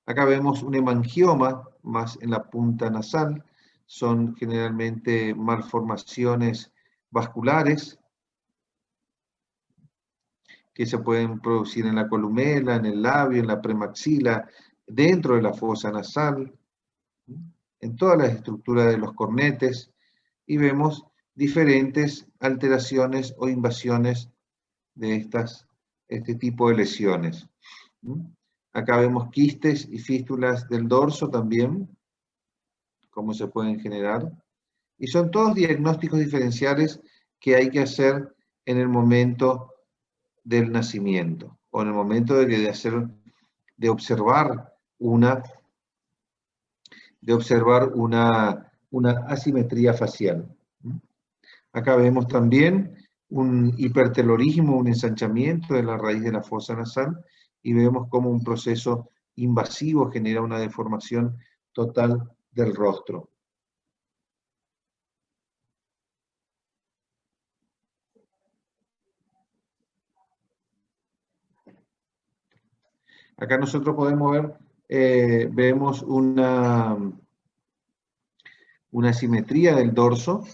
Acá vemos un hemangioma más en la punta nasal. Son generalmente malformaciones vasculares que se pueden producir en la columela, en el labio, en la premaxila, dentro de la fosa nasal, en todas las estructuras de los cornetes, y vemos diferentes alteraciones o invasiones de este tipo de lesiones. Acá vemos quistes y fístulas del dorso también, cómo se pueden generar. Y son todos diagnósticos diferenciales que hay que hacer en el momento del nacimiento, o en el momento de observar una asimetría facial. Acá vemos también un hipertelorismo, un ensanchamiento de la raíz de la fosa nasal, y vemos cómo un proceso invasivo genera una deformación total del rostro. Acá nosotros podemos ver, vemos una asimetría del dorso.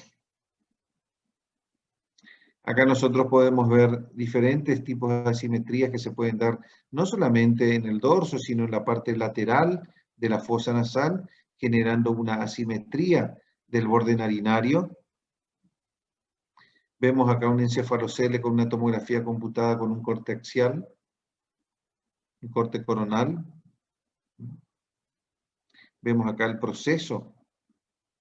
Acá nosotros podemos ver diferentes tipos de asimetrías que se pueden dar no solamente en el dorso, sino en la parte lateral de la fosa nasal, generando una asimetría del borde narinario. Vemos acá un encefalocele con una tomografía computada con un corte axial, un corte coronal. Vemos acá el proceso,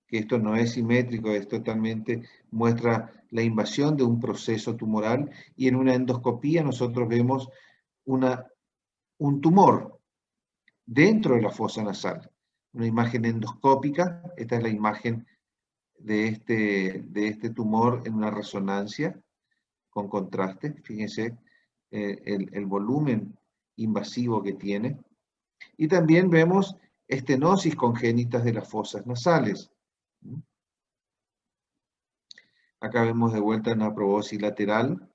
que esto no es simétrico, es totalmente, muestra la invasión de un proceso tumoral, y en una endoscopía nosotros vemos un tumor dentro de la fosa nasal. Una imagen endoscópica, esta es la imagen de este tumor en una resonancia con contraste. Fíjense el volumen invasivo que tiene. Y también vemos estenosis congénitas de las fosas nasales. Acá vemos de vuelta una probosis lateral,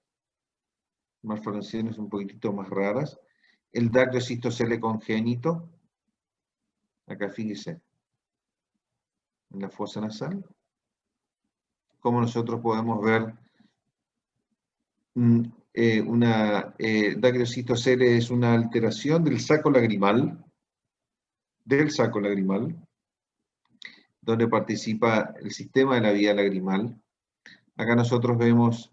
malformaciones un poquitito más raras. El dactiocistocele congénito, acá fíjense, en la fosa nasal. Como nosotros podemos ver, dactiocistocele es una alteración del saco lagrimal, donde participa el sistema de la vía lagrimal. Acá nosotros vemos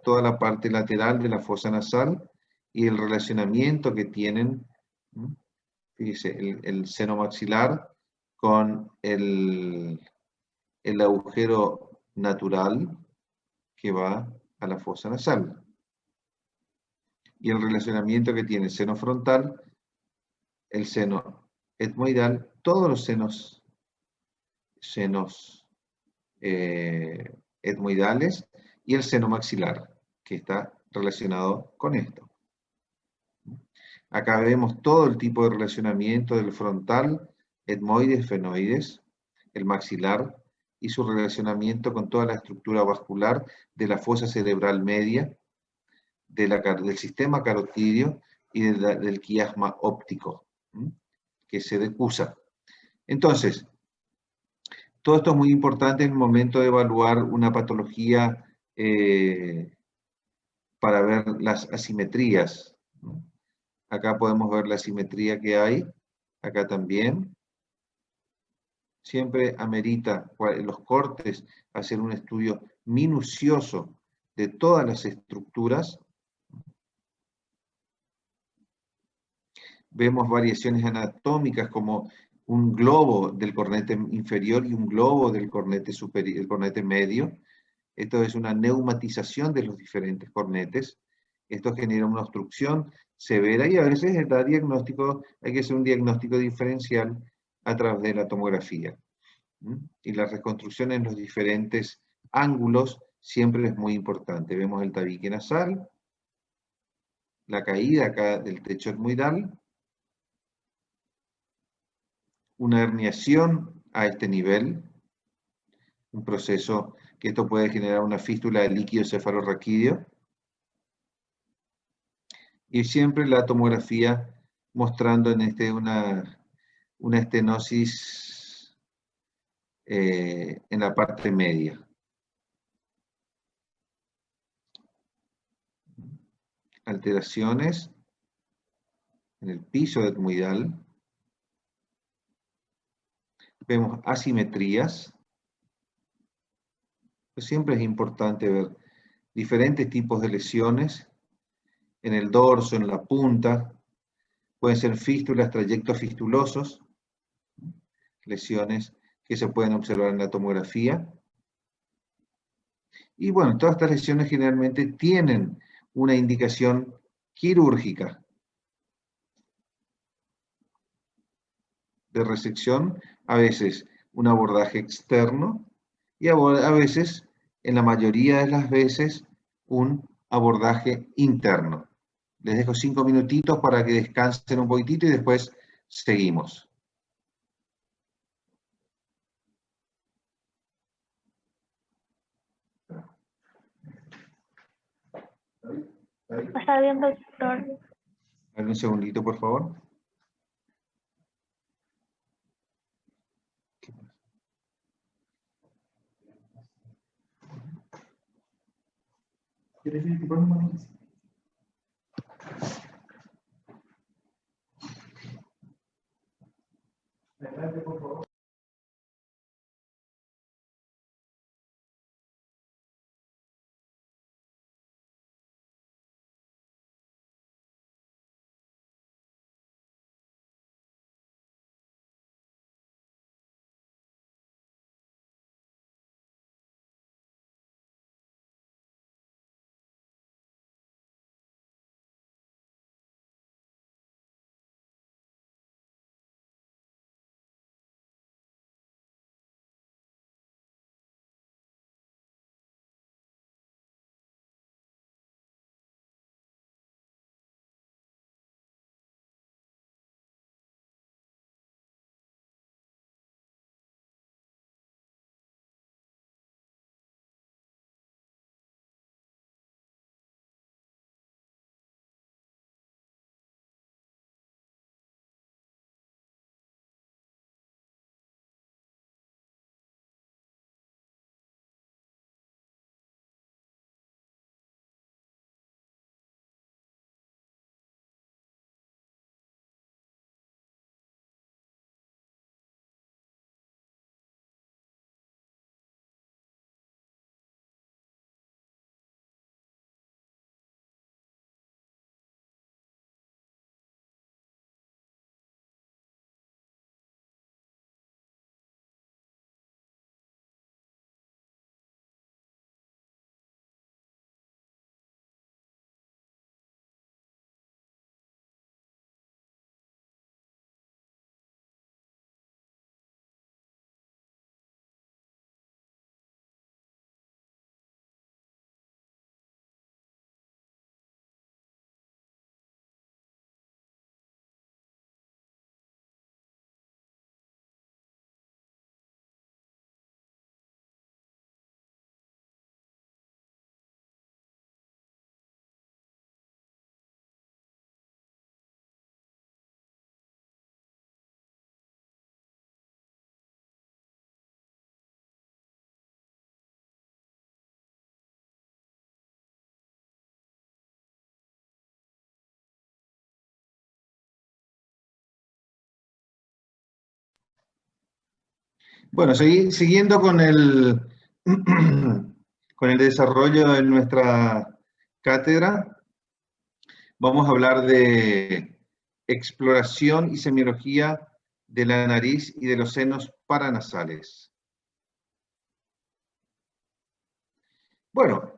toda la parte lateral de la fosa nasal y el relacionamiento que tienen, fíjese, el seno maxilar con el agujero natural que va a la fosa nasal. Y el relacionamiento que tiene el seno frontal, el seno etmoidal, todos los senos etmoidales y el seno maxilar, que está relacionado con esto. Acá vemos todo el tipo de relacionamiento del frontal, etmoides, fenoides, el maxilar, y su relacionamiento con toda la estructura vascular de la fosa cerebral media, del sistema carotidio y del quiasma óptico, que se decusa. Entonces, todo esto es muy importante en el momento de evaluar una patología para ver las asimetrías. Acá podemos ver la asimetría que hay, acá también. Siempre amerita los cortes hacer un estudio minucioso de todas las estructuras Vemos variaciones anatómicas como un globo del cornete inferior y un globo del cornete superior, el cornete medio. Esto es una neumatización de los diferentes cornetes. Esto genera una obstrucción severa y a veces hay que hacer un diagnóstico diferencial a través de la tomografía. Y la reconstrucción en los diferentes ángulos siempre es muy importante. Vemos el tabique nasal, la caída acá del techo etmoidal, una herniación a este nivel, un proceso que esto puede generar una fístula de líquido cefalorraquídeo, y siempre la tomografía mostrando en una estenosis en la parte media. Alteraciones en el piso etmoidal. Vemos asimetrías. Siempre es importante ver diferentes tipos de lesiones en el dorso, en la punta. Pueden ser fístulas, trayectos fistulosos, lesiones que se pueden observar en la tomografía. Y bueno, todas estas lesiones generalmente tienen una indicación quirúrgica de resección, a veces un abordaje externo y a veces, en la mayoría de las veces, un abordaje interno. Les dejo 5 minutitos para que descansen un poquitito y después seguimos. Está bien, doctor. Dame un segundito, por favor. Adelante, por favor. Bueno, siguiendo con con el desarrollo de nuestra cátedra, vamos a hablar de exploración y semiología de la nariz y de los senos paranasales. Bueno,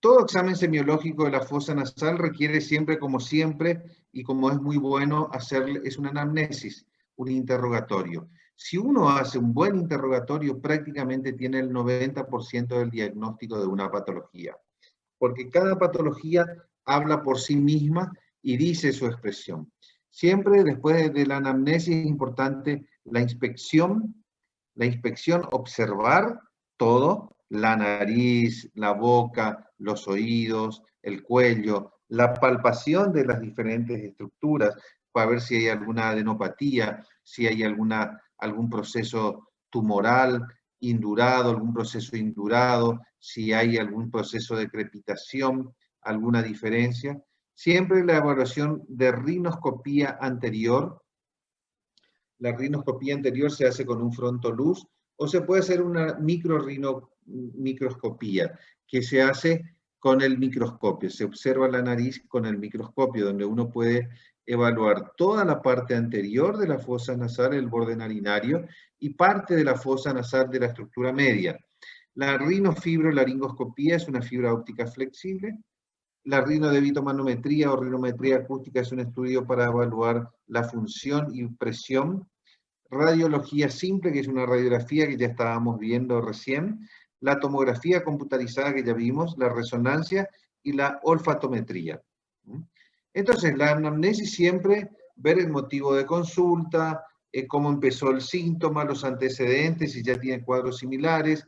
todo examen semiológico de la fosa nasal requiere siempre, como siempre, y como es muy bueno hacer, es una anamnesis, un interrogatorio. Si uno hace un buen interrogatorio, prácticamente tiene el 90% del diagnóstico de una patología, porque cada patología habla por sí misma y dice su expresión. Siempre después de la anamnesis es importante la inspección, observar todo, la nariz, la boca, los oídos, el cuello, la palpación de las diferentes estructuras para ver si hay alguna adenopatía, si hay algún proceso tumoral indurado, algún proceso indurado, si hay algún proceso de crepitación, alguna diferencia. Siempre la evaluación de rinoscopía anterior. La rinoscopía anterior se hace con un frontoluz o se puede hacer una microscopía que se hace con el microscopio. Se observa la nariz con el microscopio, donde uno puede evaluar toda la parte anterior de la fosa nasal, el borde narinario, y parte de la fosa nasal de la estructura media. La rinofibrolaringoscopía es una fibra óptica flexible. La rinodebitomanometría o rinometría acústica es un estudio para evaluar la función y presión. Radiología simple, que es una radiografía que ya estábamos viendo recién. La tomografía computarizada que ya vimos, la resonancia y la olfatometría. Entonces, la anamnesis siempre, ver el motivo de consulta, cómo empezó el síntoma, los antecedentes, si ya tiene cuadros similares,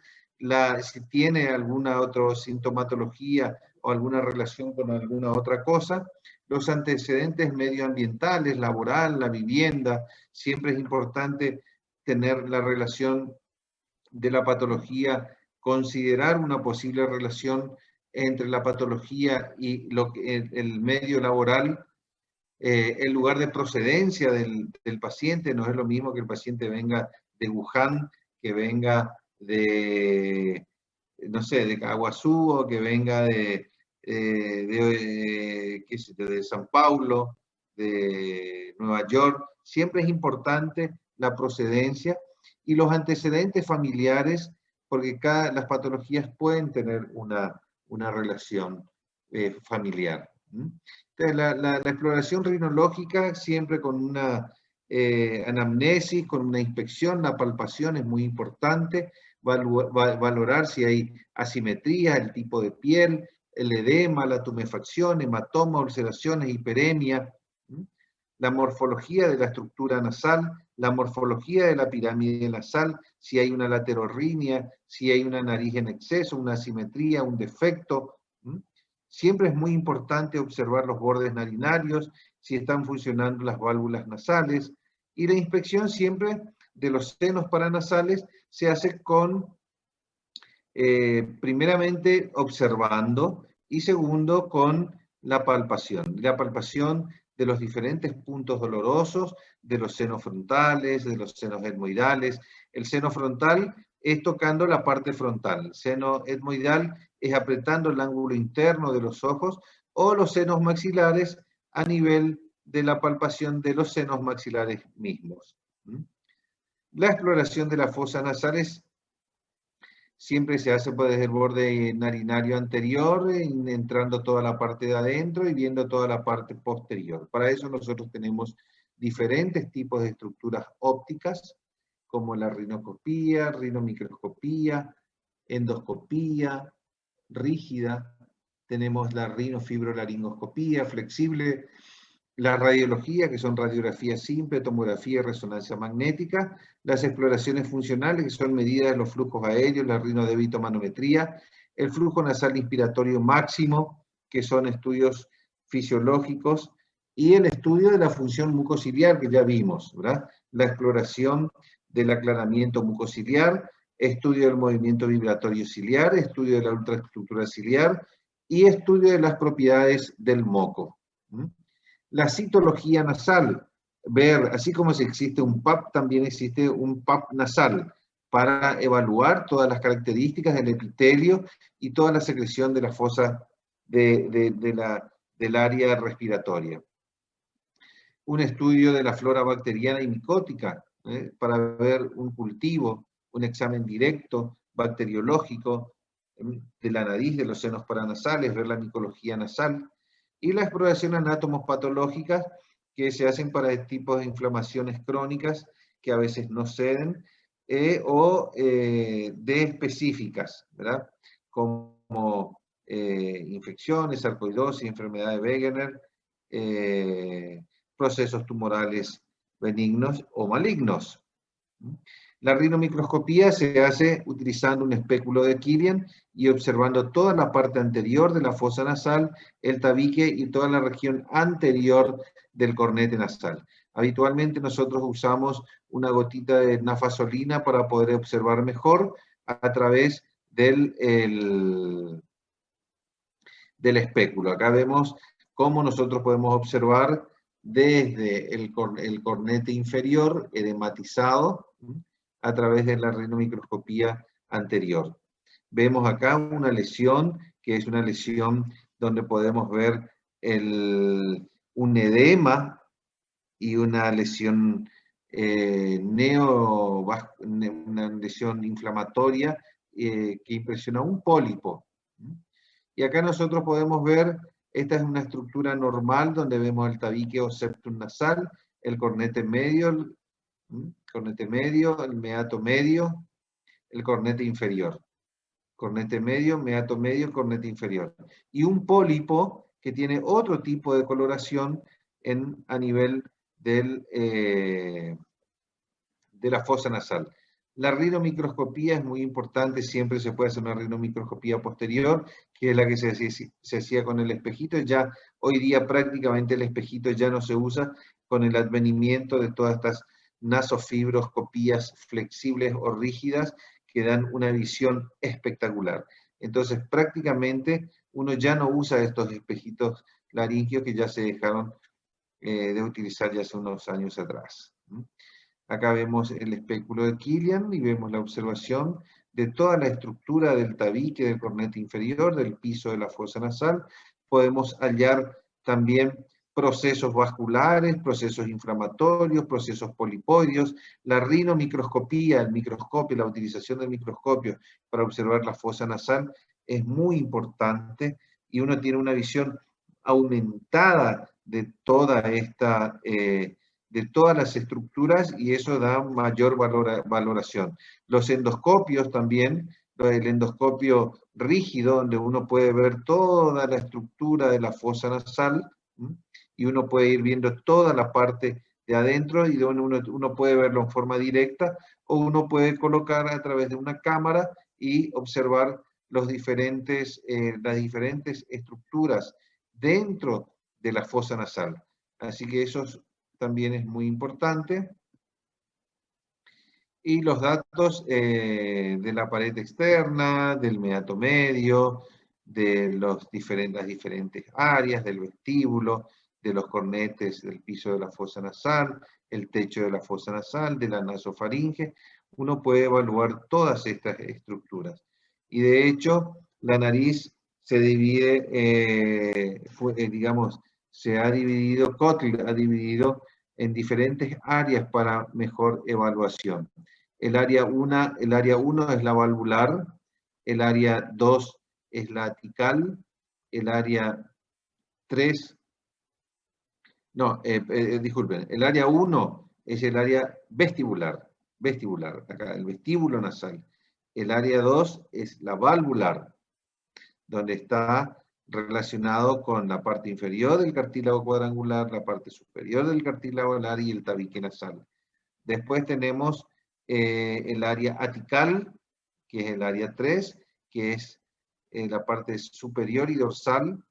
si tiene alguna otra sintomatología o alguna relación con alguna otra cosa, los antecedentes medioambientales, laboral, la vivienda, siempre es importante tener la relación de la patología, considerar una posible relación entre la patología y el medio laboral, el lugar de procedencia del paciente. No es lo mismo que el paciente venga de Wuhan, que venga de, no sé, de Caguazú, o que venga de San Paulo, de Nueva York. Siempre es importante la procedencia y los antecedentes familiares, porque las patologías pueden tener una relación familiar. Entonces, la exploración rinológica siempre con una anamnesis, con una inspección, la palpación es muy importante, valorar si hay asimetría, el tipo de piel, el edema, la tumefacción, hematoma, ulceraciones, hiperemia, la morfología de la estructura nasal, la morfología de la pirámide nasal, si hay una laterorrinia, si hay una nariz en exceso, una asimetría, un defecto. Siempre es muy importante observar los bordes narinarios, si están funcionando las válvulas nasales, y la inspección siempre de los senos paranasales se hace con, primeramente, observando, y segundo, con la palpación de los diferentes puntos dolorosos, de los senos frontales, de los senos etmoidales. El seno frontal es tocando la parte frontal, el seno etmoidal es apretando el ángulo interno de los ojos, o los senos maxilares a nivel de la palpación de los senos maxilares mismos. La exploración de las fosas nasales siempre se hace desde el borde narinario anterior, entrando toda la parte de adentro y viendo toda la parte posterior. Para eso nosotros tenemos diferentes tipos de estructuras ópticas, como la rinoscopía, rinomicroscopía, endoscopía, rígida, tenemos la rinofibrolaringoscopía flexible, la radiología, que son radiografía simple, tomografía y resonancia magnética, las exploraciones funcionales, que son medidas de los flujos aéreos, la rinodebitomanometría, el flujo nasal inspiratorio máximo, que son estudios fisiológicos, y el estudio de la función mucociliar, que ya vimos, ¿verdad? La exploración del aclaramiento mucociliar, estudio del movimiento vibratorio ciliar, estudio de la ultraestructura ciliar y estudio de las propiedades del moco. La citología nasal, ver, así como si existe un PAP, también existe un PAP nasal, para evaluar todas las características del epitelio y toda la secreción de la fosa del área respiratoria. un estudio de la flora bacteriana y micótica, para ver un cultivo, un examen directo, bacteriológico, de la nariz, de los senos paranasales, ver la micología nasal, y la exploración anatomopatológicas que se hacen para tipos de inflamaciones crónicas que a veces no ceden, o de específicas, ¿verdad? Como infecciones, sarcoidosis, enfermedad de Wegener, procesos tumorales benignos o malignos. La rinomicroscopía se hace utilizando un espéculo de Killian y observando toda la parte anterior de la fosa nasal, el tabique y toda la región anterior del cornete nasal. Habitualmente nosotros usamos una gotita de nafasolina para poder observar mejor a través del espéculo. Acá vemos cómo nosotros podemos observar desde el cornete inferior edematizado a través de la rinomicroscopía anterior. Vemos acá una lesión, que es una lesión donde podemos ver un edema y una lesión una lesión inflamatoria que impresiona un pólipo. Y acá nosotros podemos ver, esta es una estructura normal donde vemos el tabique o septum nasal, el cornete medio, el meato medio, el cornete inferior. Cornete medio, meato medio, cornete inferior. Y un pólipo que tiene otro tipo de coloración a nivel de la fosa nasal. La rinomicroscopía es muy importante, siempre se puede hacer una rinomicroscopía posterior, que es la que se hacía con el espejito. Ya hoy día prácticamente el espejito ya no se usa con el advenimiento de todas estas nasofibroscopías flexibles o rígidas que dan una visión espectacular. Entonces prácticamente uno ya no usa estos espejitos laringios que ya se dejaron de utilizar ya hace unos años atrás. Acá vemos el espéculo de Killian y vemos la observación de toda la estructura del tabique del cornete inferior, del piso de la fosa nasal. Podemos hallar también procesos vasculares, procesos inflamatorios, procesos polipoides. La rinomicroscopía, el microscopio, la utilización del microscopio para observar la fosa nasal es muy importante y uno tiene una visión aumentada de toda esta de todas las estructuras y eso da mayor valoración. Los endoscopios también, el endoscopio rígido, donde uno puede ver toda la estructura de la fosa nasal y uno puede ir viendo toda la parte de adentro y uno puede verlo en forma directa o uno puede colocar a través de una cámara y observar las diferentes estructuras dentro de la fosa nasal. Así que eso también es muy importante. Y los datos de la pared externa, del meato medio, de las diferentes áreas, del vestíbulo, de los cornetes del piso de la fosa nasal, el techo de la fosa nasal, de la nasofaringe. Uno puede evaluar todas estas estructuras. Y de hecho, la nariz se divide, digamos, se ha dividido, Kotl ha dividido en diferentes áreas para mejor evaluación. El área 1 es la valvular, el área 2 es la atical, el área 3, disculpen, el área 1 es el área vestibular, acá el vestíbulo nasal. El área 2 es la valvular, donde está relacionado con la parte inferior del cartílago cuadrangular, la parte superior del cartílago alar y el tabique nasal. Después tenemos el área atical, que es el área 3, que es la parte superior y dorsal.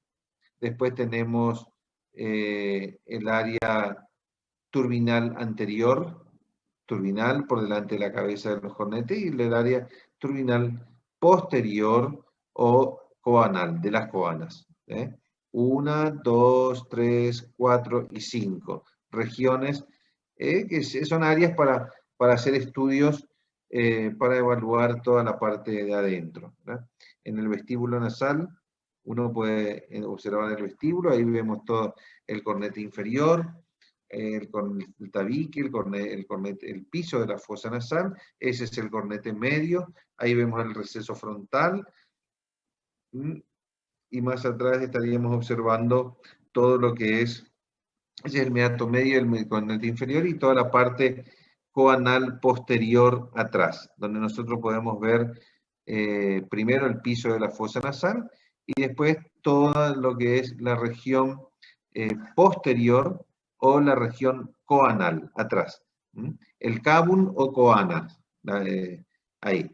Después tenemos el área turbinal anterior, turbinal por delante de la cabeza de los cornetes, y el área turbinal posterior o coanal, de las coanas. 1, 2, 3, 4 y 5 regiones que son áreas para hacer estudios para evaluar toda la parte de adentro. ¿Verdad? En el vestíbulo nasal, uno puede observar el vestíbulo, ahí vemos todo el cornete inferior, el tabique, el piso de la fosa nasal, ese es el cornete medio, ahí vemos el receso frontal, y más atrás estaríamos observando todo lo que es el meato medio, el cornete inferior y toda la parte coanal posterior atrás, donde nosotros podemos ver primero el piso de la fosa nasal y después todo lo que es la región posterior o la región coanal atrás. El cabum o coana, ahí.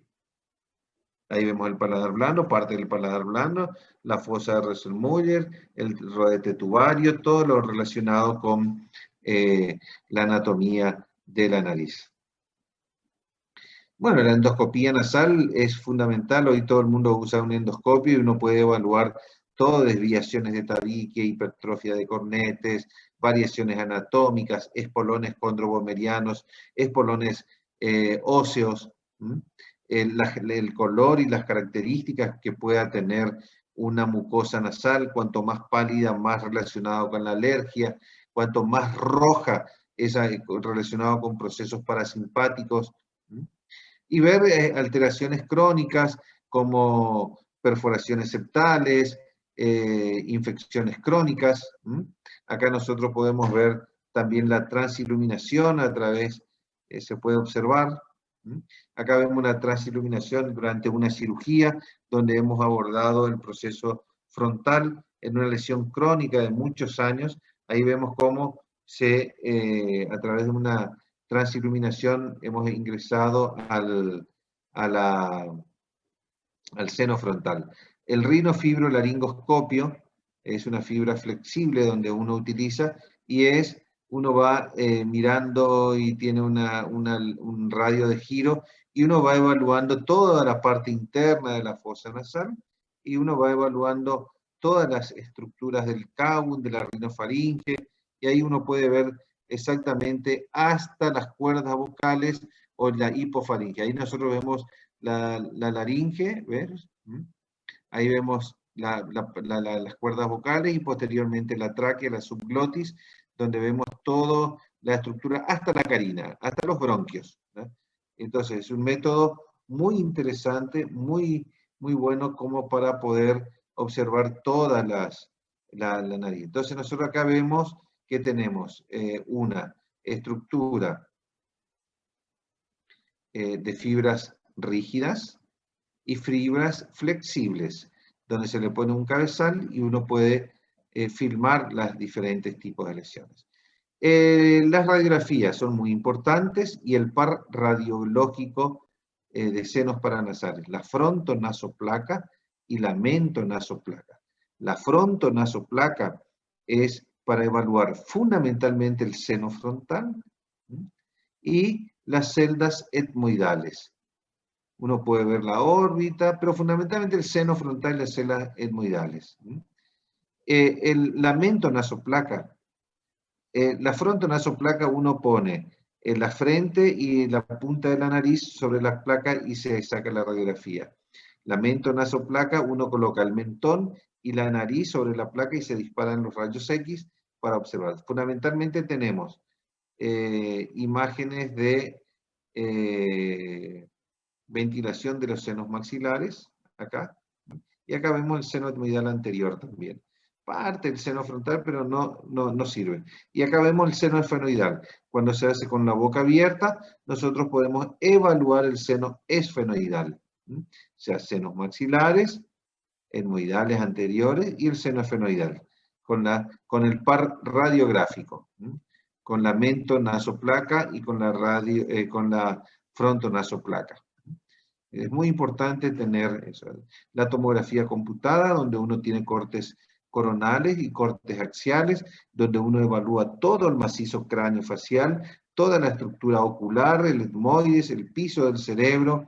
Ahí vemos el paladar blando, parte del paladar blando, la fosa de Rösselmüller, el rodete tubario, todo lo relacionado con la anatomía de la nariz. Bueno, la endoscopía nasal es fundamental, hoy todo el mundo usa un endoscopio y uno puede evaluar todo, desviaciones de tabique, hipertrofia de cornetes, variaciones anatómicas, espolones condrobomerianos, espolones óseos, el color y las características que pueda tener una mucosa nasal, cuanto más pálida, más relacionado con la alergia, cuanto más roja, es relacionado con procesos parasimpáticos, y ver alteraciones crónicas como perforaciones septales, infecciones crónicas. Acá nosotros podemos ver también la transiluminación a través, se puede observar. Acá vemos una transiluminación durante una cirugía donde hemos abordado el proceso frontal en una lesión crónica de muchos años. Ahí vemos cómo a través de una transiluminación hemos ingresado al seno frontal. El rinofibrolaringoscopio es una fibra flexible donde uno utiliza y uno va mirando y tiene un radio de giro y uno va evaluando toda la parte interna de la fosa nasal y uno va evaluando todas las estructuras del cabum, de la rinofaringe, y ahí uno puede ver exactamente hasta las cuerdas vocales o la hipofaringe. Ahí nosotros vemos la laringe, ¿ves? Ahí vemos las cuerdas vocales y posteriormente la tráquea, la subglotis, donde vemos toda la estructura hasta la carina, hasta los bronquios, ¿no? Entonces, es un método muy interesante, muy, muy bueno como para poder observar toda la nariz. Entonces, nosotros acá vemos que tenemos una estructura de fibras rígidas y fibras flexibles, donde se le pone un cabezal y uno puede filmar los diferentes tipos de lesiones. Las radiografías son muy importantes y el par radiológico de senos paranasales, la frontonasoplaca y la mentonasoplaca. La frontonasoplaca es para evaluar fundamentalmente el seno frontal y las celdas etmoidales. Uno puede ver la órbita, pero fundamentalmente el seno frontal y las celdas etmoidales. La mentonasoplaca, la frontonasoplaca uno pone en la frente y la punta de la nariz sobre la placa y se saca la radiografía. La mentonasoplaca uno coloca el mentón y la nariz sobre la placa y se disparan los rayos X para observar. Fundamentalmente tenemos imágenes de ventilación de los senos maxilares, acá, y acá vemos el seno etmoidal anterior también. Parte del seno frontal, pero no sirve. Y acá vemos el seno esfenoidal. Cuando se hace con la boca abierta, nosotros podemos evaluar el seno esfenoidal. O sea, senos maxilares, etmoidales anteriores y el seno esfenoidal, con el par radiográfico, con la mentonasoplaca y con la frontonasoplaca. Es muy importante tener eso. La tomografía computada, donde uno tiene cortes coronales y cortes axiales, donde uno evalúa todo el macizo craneofacial, toda la estructura ocular, el etmoides, el piso del cerebro,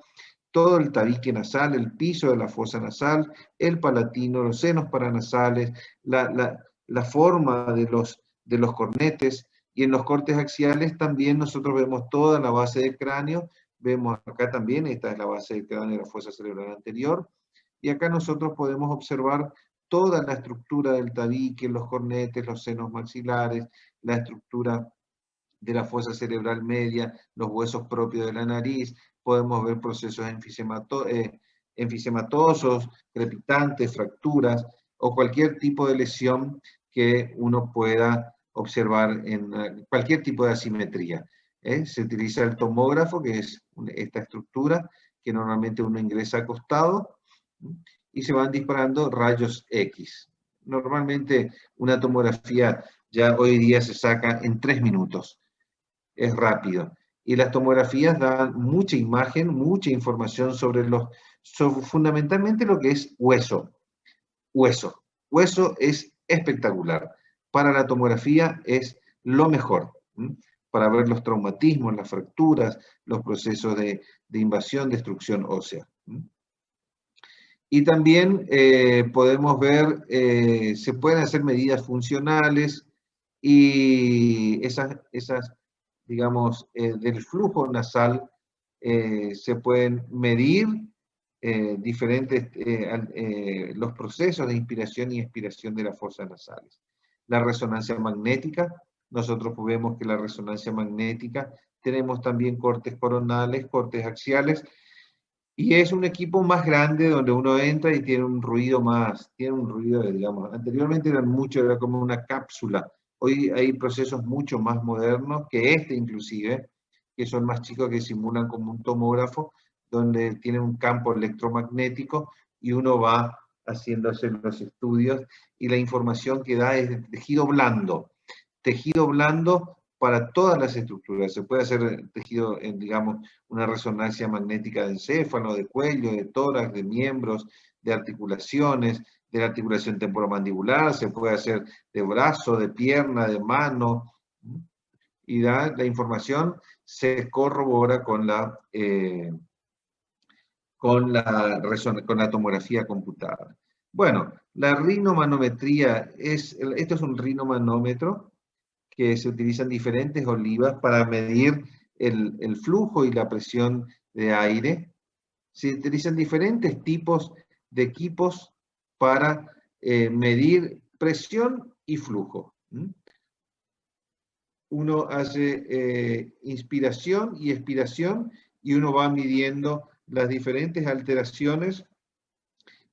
todo el tabique nasal, el piso de la fosa nasal, el palatino, los senos paranasales, la forma de los cornetes, y en los cortes axiales también nosotros vemos toda la base del cráneo. Vemos acá también, esta es la base del cráneo de la fosa cerebral anterior, y acá nosotros podemos observar toda la estructura del tabique, los cornetes, los senos maxilares, la estructura de la fosa cerebral media, los huesos propios de la nariz, podemos ver procesos enfisematosos, crepitantes, fracturas, o cualquier tipo de lesión que uno pueda observar en cualquier tipo de asimetría. Se utiliza el tomógrafo, que es esta estructura que normalmente uno ingresa acostado, y se van disparando rayos X. Normalmente una tomografía ya hoy día se saca en 3 minutos. Es rápido. Y las tomografías dan mucha imagen, mucha información sobre fundamentalmente lo que es hueso. Hueso es espectacular. Para la tomografía es lo mejor, para ver los traumatismos, las fracturas, los procesos de invasión, destrucción ósea. Y también podemos ver, se pueden hacer medidas funcionales y esas digamos, del flujo nasal se pueden medir los procesos de inspiración y expiración de las fosas nasales. La resonancia magnética, nosotros vemos que la resonancia magnética, tenemos también cortes coronales, cortes axiales, y es un equipo más grande donde uno entra y tiene un ruido digamos, anteriormente era como una cápsula. Hoy hay procesos mucho más modernos que inclusive, que son más chicos, que simulan como un tomógrafo, donde tiene un campo electromagnético y uno va haciéndose los estudios y la información que da es de tejido blando para todas las estructuras. Se puede hacer tejido, digamos, una resonancia magnética de encéfalo, de cuello, de tórax, de miembros, de articulaciones, de la articulación temporomandibular, se puede hacer de brazo, de pierna, de mano, y la información se corrobora con la tomografía computada. Bueno, la rinomanometría esto es un rinomanómetro que se utilizan diferentes olivas para medir el flujo y la presión de aire. Se utilizan diferentes tipos de equipos para medir presión y flujo. Uno hace inspiración y expiración y uno va midiendo las diferentes alteraciones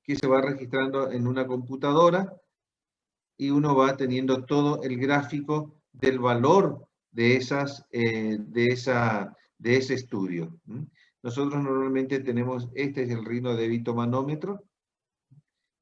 que se va registrando en una computadora y uno va teniendo todo el gráfico del valor de ese estudio. Nosotros normalmente tenemos, este es el rinodebitomanómetro,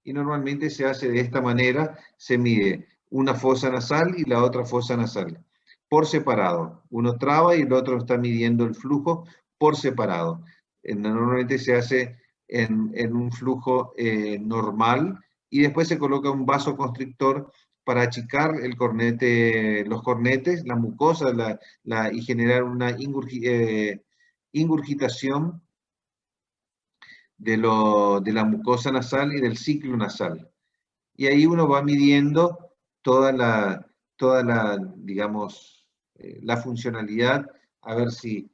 y normalmente se hace de esta manera, se mide una fosa nasal y la otra fosa nasal, por separado. Uno traba y el otro está midiendo el flujo por separado. Normalmente se hace en un flujo normal, y después se coloca un vasoconstrictor para achicar los cornetes, la mucosa, y generar una ingurgitación de la mucosa nasal y del ciclo nasal. Y ahí uno va midiendo toda la digamos, la funcionalidad, a ver si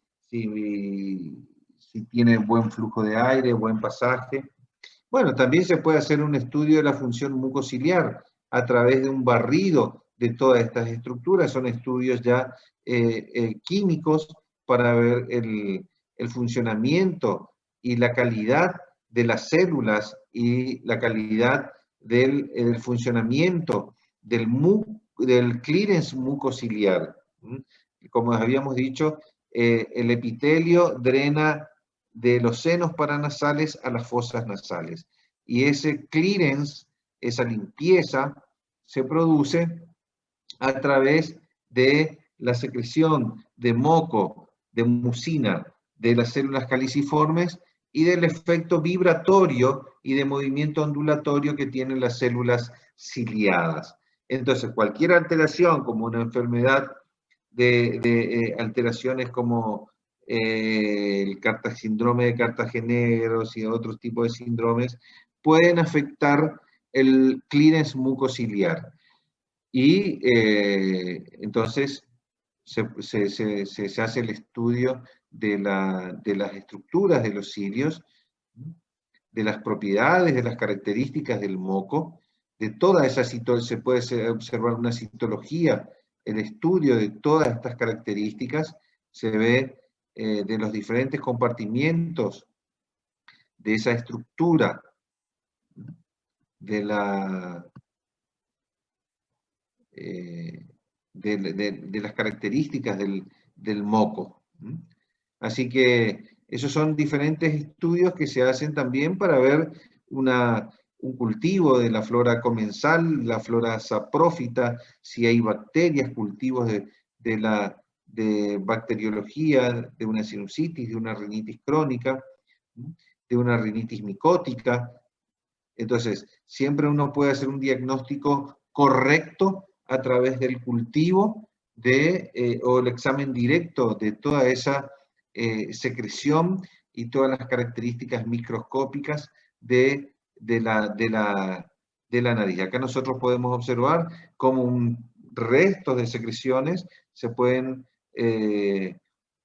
tiene buen flujo de aire, buen pasaje. Bueno, también se puede hacer un estudio de la función mucociliar a través de un barrido de todas estas estructuras. Son estudios ya químicos para ver el funcionamiento y la calidad de las células y la calidad del funcionamiento del clearance mucociliar. Como habíamos dicho, el epitelio drena de los senos paranasales a las fosas nasales. Y ese clearance, esa limpieza, se produce a través de la secreción de moco, de mucina, de las células caliciformes y del efecto vibratorio y de movimiento ondulatorio que tienen las células ciliadas. Entonces, cualquier alteración, como una enfermedad de alteraciones como el síndrome de Cartageneros y otros tipos de síndromes, pueden afectar el clearance mucociliar. Y entonces se hace el estudio de las estructuras de los cilios, de las propiedades, de las características del moco, de toda esa se puede observar una citología el estudio de todas estas características, se ve de los diferentes compartimientos de esa estructura de las características del moco. Así que esos son diferentes estudios que se hacen también para ver un cultivo de la flora comensal, la flora saprófita, si hay bacterias, cultivos de bacteriología, de una sinusitis, de una rinitis crónica, de una rinitis micótica. Entonces, siempre uno puede hacer un diagnóstico correcto a través del cultivo o el examen directo de toda esa secreción y todas las características microscópicas de la nariz. Acá nosotros podemos observar cómo un resto de secreciones se pueden,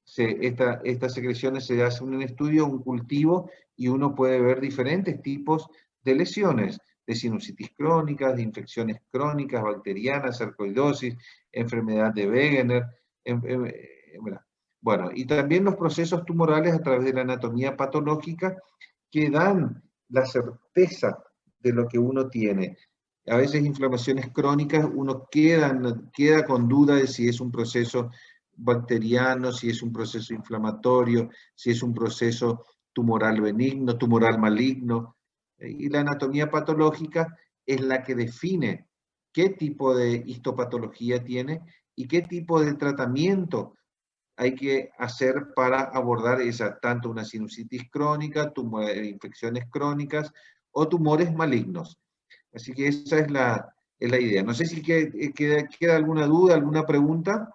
estas secreciones se hacen un estudio, un cultivo, y uno puede ver diferentes tipos de lesiones, de sinusitis crónicas, de infecciones crónicas, bacterianas, sarcoidosis, enfermedad de Wegener, bueno, y también los procesos tumorales a través de la anatomía patológica que dan la certeza de lo que uno tiene. A veces inflamaciones crónicas, uno queda con duda de si es un proceso bacteriano, si es un proceso inflamatorio, si es un proceso tumoral benigno, tumoral maligno. Y la anatomía patológica es la que define qué tipo de histopatología tiene y qué tipo de tratamiento hay que hacer para abordar tanto una sinusitis crónica, infecciones crónicas o tumores malignos. Así que esa es la idea. No sé si queda alguna duda, alguna pregunta.